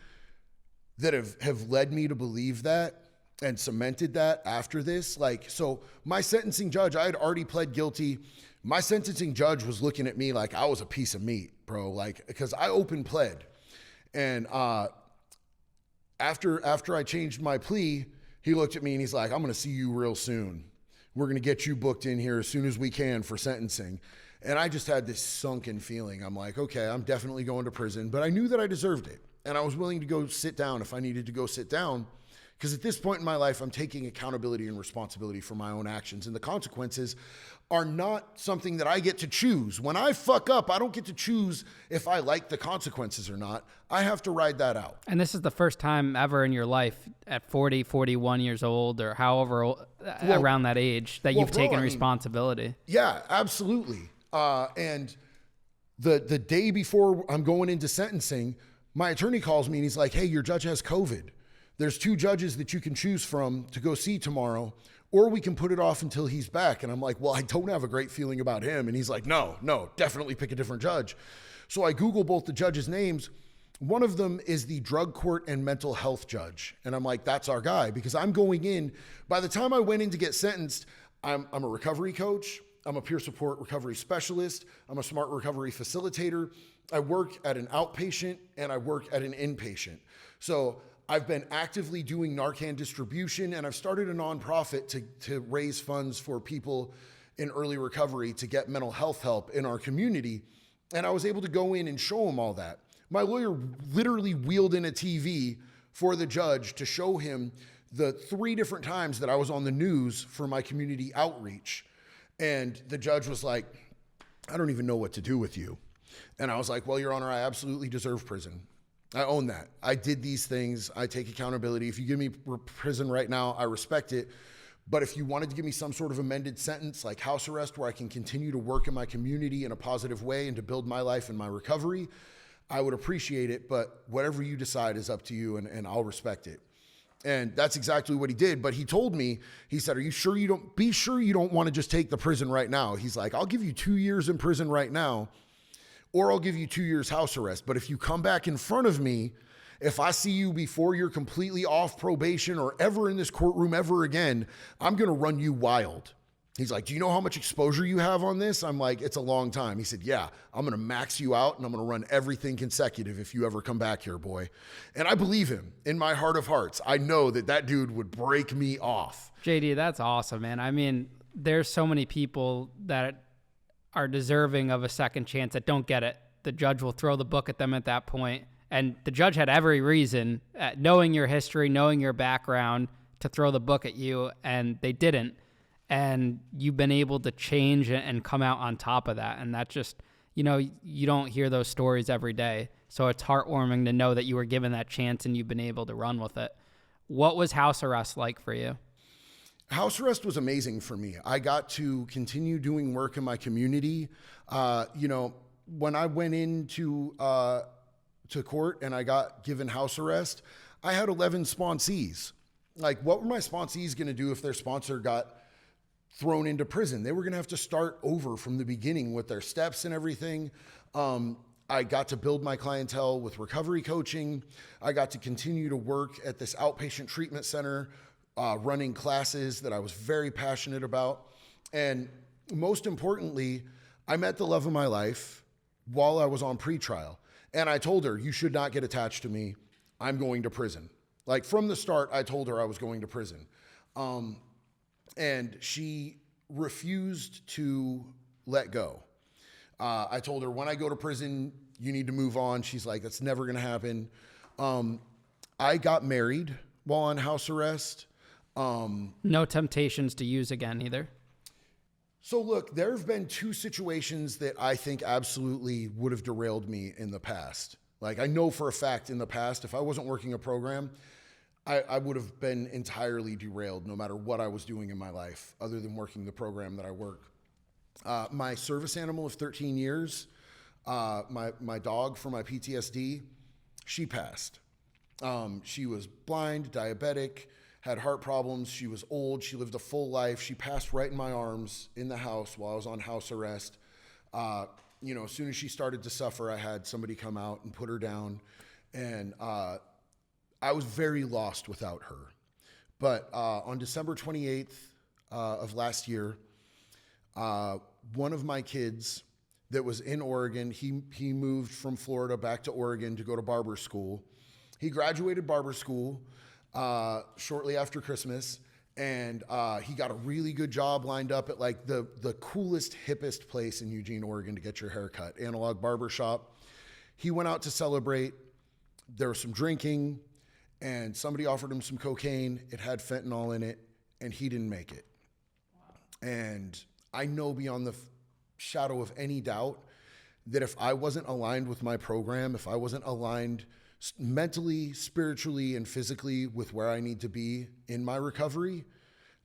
that have led me to believe that and cemented that after this. Like, so my sentencing judge, I had already pled guilty. My sentencing judge was looking at me like I was a piece of meat, bro. Like, because I open pled. And after I changed my plea, he looked at me and he's like, I'm going to see you real soon. We're going to get you booked in here as soon as we can for sentencing. And I just had this sunken feeling. I'm like, okay, I'm definitely going to prison, but I knew that I deserved it. And I was willing to go sit down if I needed to go sit down. Because at this point in my life, I'm taking accountability and responsibility for my own actions. And the consequences are not something that I get to choose. When I fuck up, I don't get to choose if I like the consequences or not. I have to ride that out. And this is the first time ever in your life at 40, 41 years old or however old, around that age that you've taken responsibility. Yeah, absolutely. And the day before I'm going into sentencing, my attorney calls me and he's like, hey, your judge has COVID. There's 2 judges that you can choose from to go see tomorrow, or we can put it off until he's back. And I'm like, well, I don't have a great feeling about him. And he's like, no, definitely pick a different judge. So I Google both the judges' names. One of them is the drug court and mental health judge. And I'm like, that's our guy, because I'm going in. By the time I went in to get sentenced, I'm a recovery coach. I'm a peer support recovery specialist. I'm a smart recovery facilitator. I work at an outpatient and I work at an inpatient. So I've been actively doing Narcan distribution, and I've started a nonprofit to raise funds for people in early recovery to get mental health help in our community. And I was able to go in and show them all that. My lawyer literally wheeled in a TV for the judge to show him the 3 different times that I was on the news for my community outreach. And the judge was like, I don't even know what to do with you. And I was like, well, Your Honor, I absolutely deserve prison. I own that. I did these things. I take accountability. If you give me prison right now, I respect it. But if you wanted to give me some sort of amended sentence like house arrest where I can continue to work in my community in a positive way and to build my life and my recovery, I would appreciate it. But whatever you decide is up to you, and I'll respect it. And that's exactly what he did. But he told me, he said, be sure you don't want to just take the prison right now. He's like, I'll give you 2 years in prison right now, or I'll give you 2 years house arrest. But if you come back in front of me, if I see you before you're completely off probation or ever in this courtroom ever again, I'm going to run you wild. He's like, do you know how much exposure you have on this? I'm like, it's a long time. He said, yeah, I'm going to max you out and I'm going to run everything consecutive if you ever come back here, boy. And I believe him in my heart of hearts. I know that dude would break me off. JD, that's awesome, man. I mean, there's so many people that are deserving of a second chance that don't get it. The judge will throw the book at them at that point. And the judge had every reason, knowing your history, knowing your background, to throw the book at you, and they didn't. And you've been able to change and come out on top of that. And that just, you don't hear those stories every day. So it's heartwarming to know that you were given that chance and you've been able to run with it. What was house arrest like for you? House arrest was amazing for me. I got to continue doing work in my community. When I went into to court and I got given house arrest, I had 11 sponsees. Like, what were my sponsees going to do if their sponsor got thrown into prison? They were going to have to start over from the beginning with their steps and everything. I got to build my clientele with recovery coaching. I got to continue to work at this outpatient treatment center, running classes that I was very passionate about. And most importantly, I met the love of my life while I was on pretrial. And I told her, you should not get attached to me. I'm going to prison. Like, from the start, I told her I was going to prison. And she refused to let go. I told her, when I go to prison, you need to move on. She's like, that's never going to happen. I got married while on house arrest. No temptations to use again either? So look, there have been 2 situations that I think absolutely would have derailed me in the past. Like, I know for a fact in the past, if I wasn't working a program, I would have been entirely derailed no matter what I was doing in my life other than working the program that I work. My service animal of 13 years, my dog for my PTSD, she passed. She was blind, diabetic, had heart problems. She was old. She lived a full life. She passed right in my arms in the house while I was on house arrest. As soon as she started to suffer, I had somebody come out and put her down. And I was very lost without her. But on December 28th of last year, one of my kids that was in Oregon, he moved from Florida back to Oregon to go to barber school. He graduated barber school shortly after Christmas, and he got a really good job lined up at like the coolest, hippest place in Eugene, Oregon to get your hair cut, Analog Barber Shop. He went out to celebrate. There was some drinking, and somebody offered him some cocaine. It had fentanyl in it, and he didn't make it. And I know beyond the shadow of any doubt that if I wasn't aligned with my program, if I wasn't aligned mentally, spiritually, and physically with where I need to be in my recovery,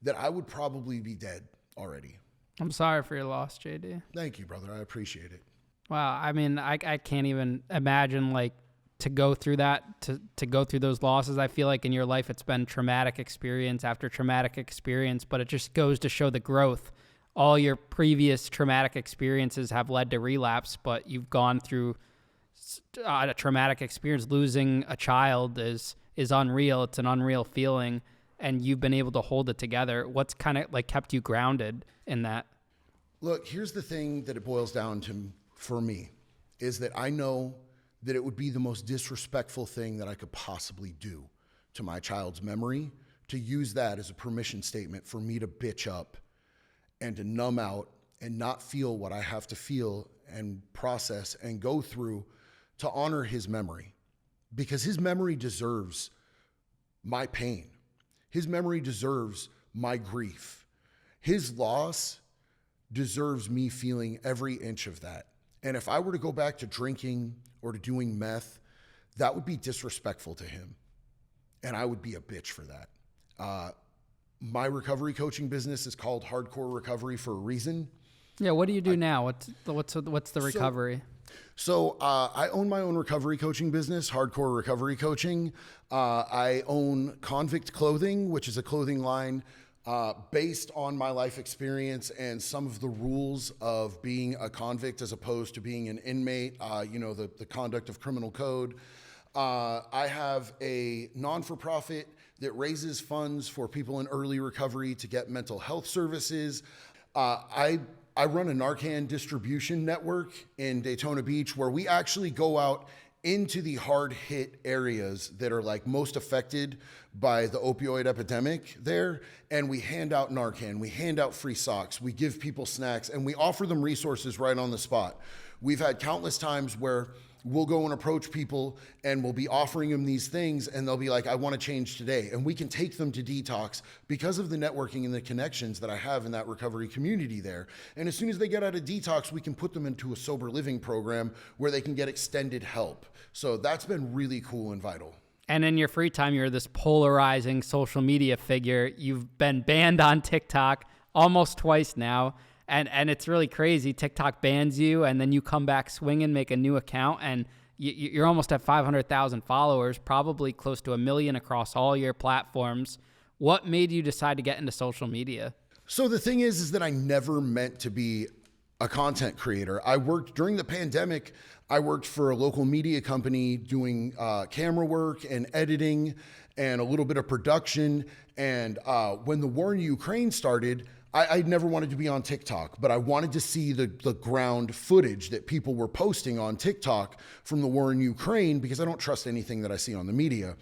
that I would probably be dead already. I'm sorry for your loss, JD. Thank you, brother. I appreciate it. Wow. I mean, I can't even imagine to go through that, to go through those losses. I feel like in your life, it's been traumatic experience after traumatic experience, but it just goes to show the growth. All your previous traumatic experiences have led to relapse, but you've gone through a traumatic experience. Losing a child is unreal. It's an unreal feeling, and you've been able to hold it together. What's kind of kept you grounded in that? Look, here's the thing that it boils down to for me, is that I know that it would be the most disrespectful thing that I could possibly do to my child's memory, to use that as a permission statement for me to bitch up and to numb out and not feel what I have to feel and process and go through to honor his memory, because his memory deserves my pain. His memory deserves my grief. His loss deserves me feeling every inch of that. And if I were to go back to drinking or to doing meth, that would be disrespectful to him. And I would be a bitch for that. My recovery coaching business is called Hardcore Recovery for a reason. Yeah, what do you do now? What's the recovery? So I own my own recovery coaching business, Hardcore Recovery Coaching. I own Convict Clothing, which is a clothing line based on my life experience and some of the rules of being a convict as opposed to being an inmate, the conduct of criminal code. I have a non-for-profit that raises funds for people in early recovery to get mental health services. I run a Narcan distribution network in Daytona Beach where we actually go out into the hard hit areas that are like most affected by the opioid epidemic there. And we hand out Narcan, we hand out free socks, we give people snacks, and we offer them resources right on the spot. We've had countless times where we'll go and approach people and we'll be offering them these things and they'll be like, I want to change today. And we can take them to detox because of the networking and the connections that I have in that recovery community there. And as soon as they get out of detox, we can put them into a sober living program where they can get extended help. So that's been really cool and vital. And in your free time, you're this polarizing social media figure. You've been banned on TikTok almost twice now. And it's really crazy. TikTok bans you, and then you come back swinging, make a new account, and you're almost at 500,000 followers, probably close to 1 million across all your platforms. What made you decide to get into social media? So the thing is that I never meant to be a content creator. I worked during the pandemic. I worked for a local media company doing camera work and editing and a little bit of production. And when the war in Ukraine started, I never wanted to be on TikTok, but I wanted to see the ground footage that people were posting on TikTok from the war in Ukraine because I don't trust anything that I see on the media.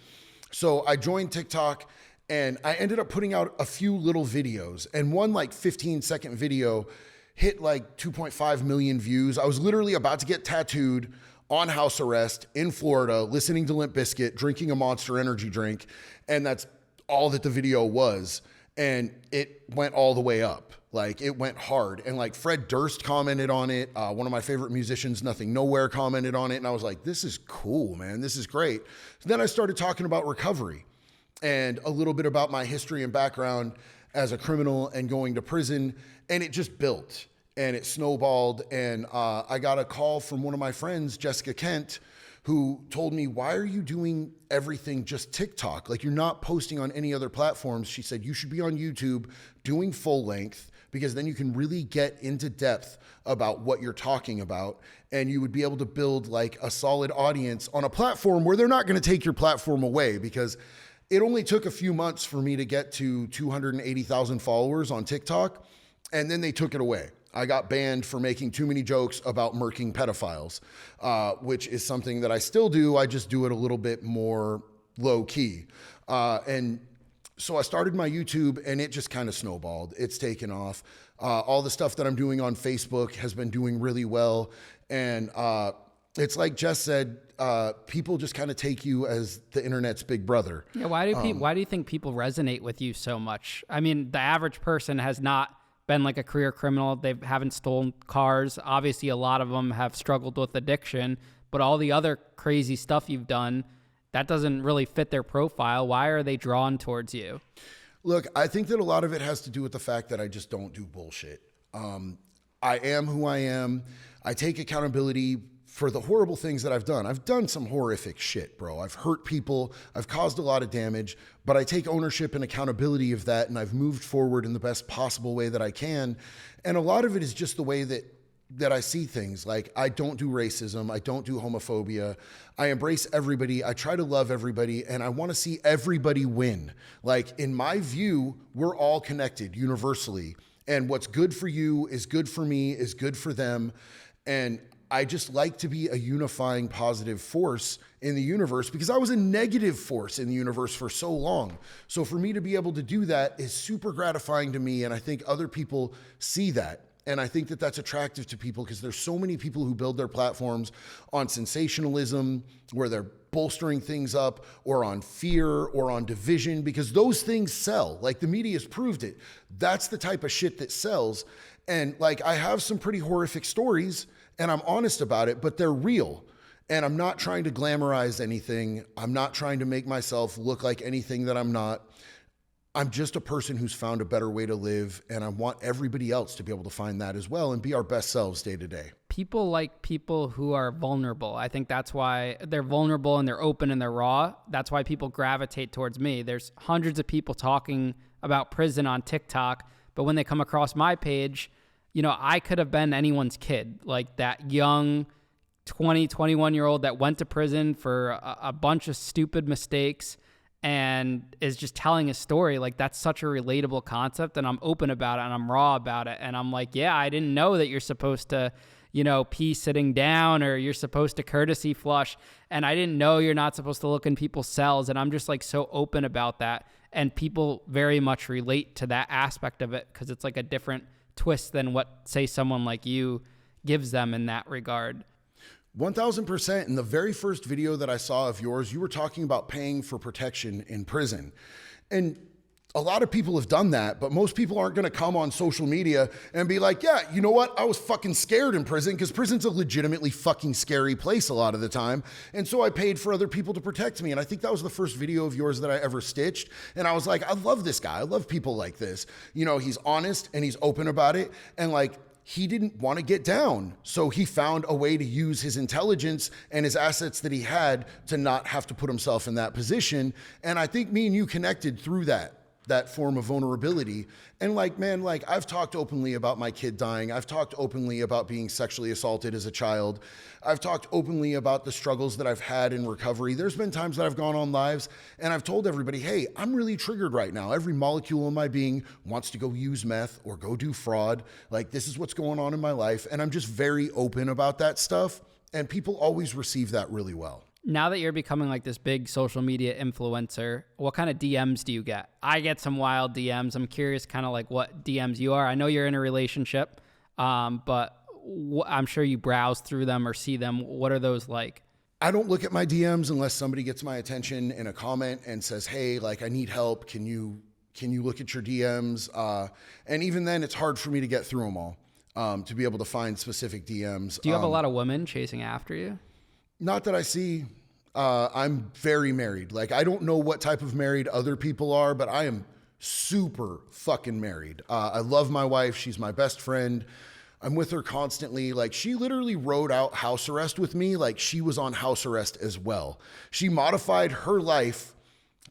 So I joined TikTok and I ended up putting out a few little videos, and one like 15-second video hit like 2.5 million views. I was literally about to get tattooed on house arrest in Florida, listening to Limp Bizkit, drinking a Monster Energy drink, and that's all that the video was. And it went all the way up. Like, it went hard. And like Fred Durst commented on it. One of my favorite musicians, Nothing Nowhere, commented on it. And I was like, this is cool, man. This is great. So then I started talking about recovery and a little bit about my history and background as a criminal and going to prison. And it just built and it snowballed. And I got a call from one of my friends, Jessica Kent, who told me, why are you doing everything just TikTok? Like, you're not posting on any other platforms. She said, you should be on YouTube doing full length, because then you can really get into depth about what you're talking about. And you would be able to build like a solid audience on a platform where they're not going to take your platform away, because it only took a few months for me to get to 280,000 followers on TikTok. And then they took it away. I got banned for making too many jokes about murking pedophiles, which is something that I still do. I just do it a little bit more low key. And so I started my YouTube and it just kind of snowballed. It's taken off. All the stuff that I'm doing on Facebook has been doing really well. And it's like Jess said, people just kind of take you as the internet's big brother. Yeah, why do you think people resonate with you so much? I mean, the average person has not been like a career criminal. They haven't stolen cars. Obviously, a lot of them have struggled with addiction, but all the other crazy stuff you've done, that doesn't really fit their profile. Why are they drawn towards you? Look, I think that a lot of it has to do with the fact that I just don't do bullshit. I am who I am. I take accountability for the horrible things that I've done. I've done some horrific shit, bro. I've hurt people. I've caused a lot of damage, but I take ownership and accountability of that, and I've moved forward in the best possible way that I can. And a lot of it is just the way that I see things. Like, I don't do racism. I don't do homophobia. I embrace everybody. I try to love everybody, and I want to see everybody win. Like, in my view, we're all connected universally, and what's good for you is good for me, is good for them. And I just like to be a unifying positive force in the universe, because I was a negative force in the universe for so long. So for me to be able to do that is super gratifying to me, and I think other people see that. And I think that that's attractive to people because there's so many people who build their platforms on sensationalism, where they're bolstering things up, or on fear, or on division, because those things sell. Like, the media has proved it. That's the type of shit that sells. And like, I have some pretty horrific stories, and I'm honest about it, but they're real. And I'm not trying to glamorize anything. I'm not trying to make myself look like anything that I'm not. I'm just a person who's found a better way to live, and I want everybody else to be able to find that as well and be our best selves day to day. People like people who are vulnerable. I think that's why they're vulnerable and they're open and they're raw. That's why people gravitate towards me. There's hundreds of people talking about prison on TikTok, but when they come across my page, you know, I could have been anyone's kid, like that young 20, 21-year-old that went to prison for a bunch of stupid mistakes and is just telling a story. Like, that's such a relatable concept, and I'm open about it and I'm raw about it. And I'm like, yeah, I didn't know that you're supposed to, you know, pee sitting down, or you're supposed to courtesy flush. And I didn't know you're not supposed to look in people's cells. And I'm just like so open about that. And people very much relate to that aspect of it because it's like a different twist than what, say, someone like you gives them in that regard. 1000%. In the very first video that I saw of yours, you were talking about paying for protection in prison. And a lot of people have done that, but most people aren't going to come on social media and be like, yeah, you know what? I was fucking scared in prison, because prison's a legitimately fucking scary place a lot of the time. And so I paid for other people to protect me. And I think that was the first video of yours that I ever stitched. And I was like, I love this guy. I love people like this. You know, he's honest and he's open about it. And like, he didn't want to get down. So he found a way to use his intelligence and his assets that he had to not have to put himself in that position. And I think me and you connected through that form of vulnerability. And like, man, like, I've talked openly about my kid dying. I've talked openly about being sexually assaulted as a child. I've talked openly about the struggles that I've had in recovery. There's been times that I've gone on lives and I've told everybody, hey, I'm really triggered right now. Every molecule in my being wants to go use meth or go do fraud. Like, this is what's going on in my life. And I'm just very open about that stuff. And people always receive that really well. Now that you're becoming like this big social media influencer, what kind of DMs do you get? I get some wild DMs. I'm curious kind of like what DMs you are. I know you're in a relationship, but I'm sure you browse through them or see them. What are those like? I don't look at my DMs unless somebody gets my attention in a comment and says, hey, like, I need help. Can you look at your DMs? And even then, it's hard for me to get through them all, to be able to find specific DMs. Do you have a lot of women chasing after you? Not that I see. I'm very married. Like, I don't know what type of married other people are, but I am super fucking married. I love my wife. She's my best friend. I'm with her constantly. Like, she literally rode out house arrest with me. Like, she was on house arrest as well. She modified her life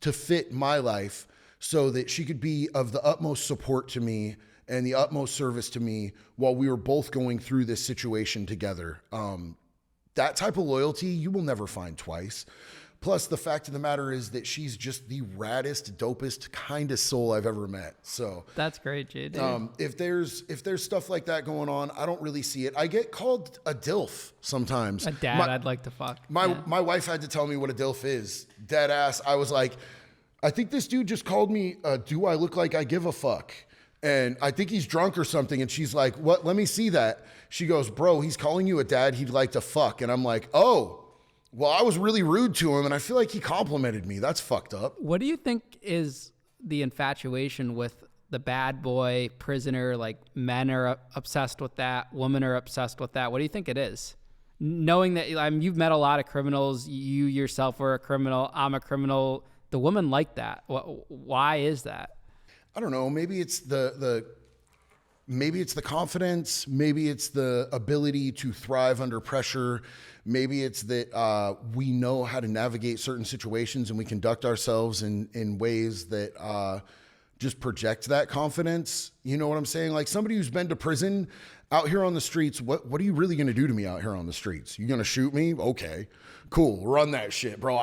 to fit my life so that she could be of the utmost support to me and the utmost service to me while we were both going through this situation together. That type of loyalty you will never find twice. Plus, the fact of the matter is that she's just the raddest, dopest, kindest soul I've ever met. So that's great, JD. If there's stuff like that going on, I don't really see it. I get called a DILF sometimes. A dad I'd like to fuck. My wife had to tell me what a DILF is. Dead ass. I was like, I think this dude just called me, do I look like I give a fuck? And I think he's drunk or something. And she's like, what? Let me see that. She goes, bro, he's calling you a dad he'd like to fuck. And I'm like, oh, well, I was really rude to him. And I feel like he complimented me. That's fucked up. What do you think is the infatuation with the bad boy prisoner? Like, men are obsessed with that. Women are obsessed with that. What do you think it is? Knowing that you've met a lot of criminals. You yourself were a criminal. I'm a criminal. The women like that. Why is that? I don't know. Maybe it's maybe it's the confidence. Maybe it's the ability to thrive under pressure. Maybe it's that we know how to navigate certain situations and we conduct ourselves in ways that just project that confidence. You know what I'm saying? Like, somebody who's been to prison out here on the streets, what are you really going to do to me out here on the streets? You going to shoot me? Okay, cool. Run that shit, bro.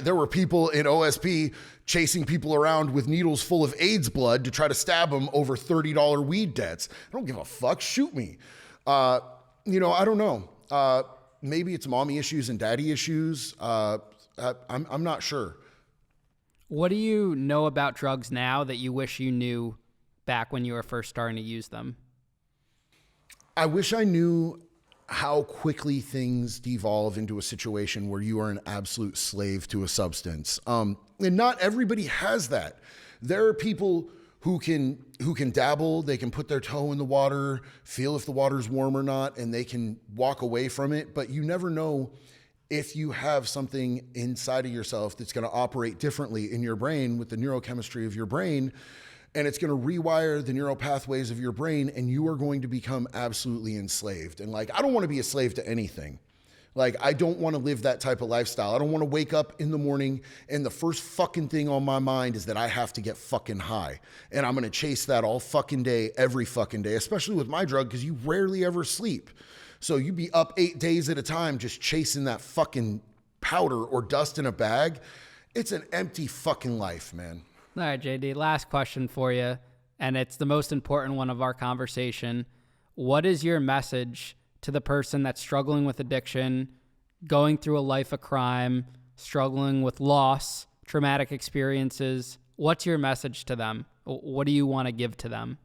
There were people in OSP chasing people around with needles full of AIDS blood to try to stab them over $30 weed debts. I don't give a fuck. Shoot me. I don't know. Maybe it's mommy issues and daddy issues. I'm not sure. What do you know about drugs now that you wish you knew back when you were first starting to use them? I wish I knew how quickly things devolve into a situation where you are an absolute slave to a substance. And not everybody has that. There are people who can dabble, they can put their toe in the water, feel if the water's warm or not, and they can walk away from it. But you never know if you have something inside of yourself that's going to operate differently in your brain with the neurochemistry of your brain, and it's going to rewire the neural pathways of your brain, and you are going to become absolutely enslaved. And like, I don't want to be a slave to anything. Like, I don't want to live that type of lifestyle. I don't want to wake up in the morning and the first fucking thing on my mind is that I have to get fucking high. And I'm going to chase that all fucking day, every fucking day, especially with my drug, because you rarely ever sleep. So you'd be up 8 days at a time just chasing that fucking powder or dust in a bag. It's an empty fucking life, man. All right, JD, last question for you, and it's the most important one of our conversation. What is your message to the person that's struggling with addiction, going through a life of crime, struggling with loss, traumatic experiences? What's your message to them? What do you want to give to them?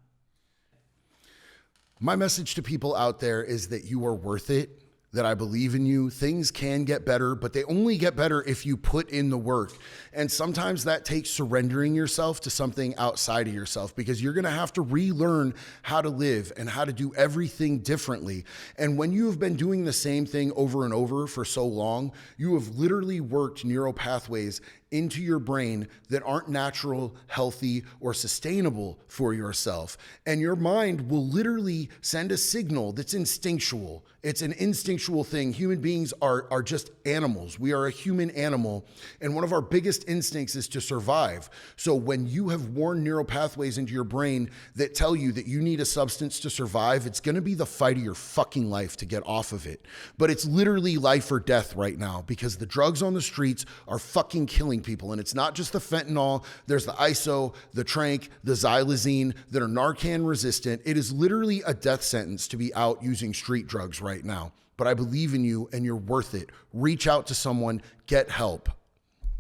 My message to people out there is that you are worth it, that I believe in you. Things can get better, but they only get better if you put in the work. And sometimes that takes surrendering yourself to something outside of yourself, because you're going to have to relearn how to live and how to do everything differently. And when you have been doing the same thing over and over for so long, you have literally worked neural pathways into your brain that aren't natural, healthy, or sustainable for yourself. And your mind will literally send a signal that's instinctual. It's an instinctual thing. Human beings are just animals. We are a human animal. And one of our biggest instincts is to survive. So when you have worn neural pathways into your brain that tell you that you need a substance to survive, it's gonna be the fight of your fucking life to get off of it. But it's literally life or death right now, because the drugs on the streets are fucking killing people. And it's not just the fentanyl. There's the iso, the tranq, the xylazine that are Narcan resistant. It is literally a death sentence to be out using street drugs right now. But I believe in you and you're worth it. Reach out to someone, get help.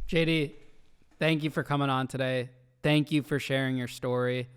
JD, thank you for coming on today. Thank you for sharing your story.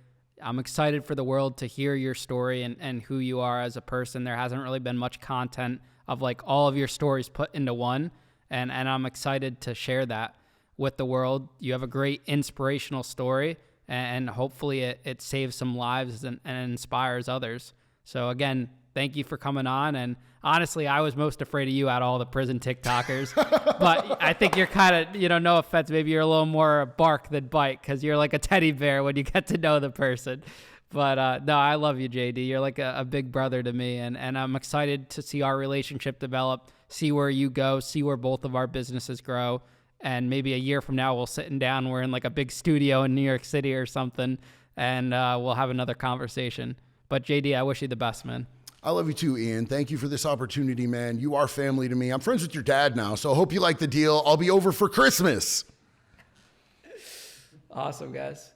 I'm excited for the world to hear your story and who you are as a person. There hasn't really been much content of like all of your stories put into one. And I'm excited to share that with the world. You have a great inspirational story, and hopefully it saves some lives and inspires others. So again, thank you for coming on. And honestly, I was most afraid of you out of all the prison TikTokers, but I think you're kind of, no offense, maybe you're a little more bark than bite, because you're like a teddy bear when you get to know the person. But no, I love you, JD. You're like a big brother to me, and I'm excited to see our relationship develop, see where you go, see where both of our businesses grow. And maybe a year from now, we'll sit down, we're in like a big studio in New York City or something, and we'll have another conversation. But JD, I wish you the best, man. I love you too, Ian. Thank you for this opportunity, man. You are family to me. I'm friends with your dad now, so I hope you like the deal. I'll be over for Christmas. Awesome, guys.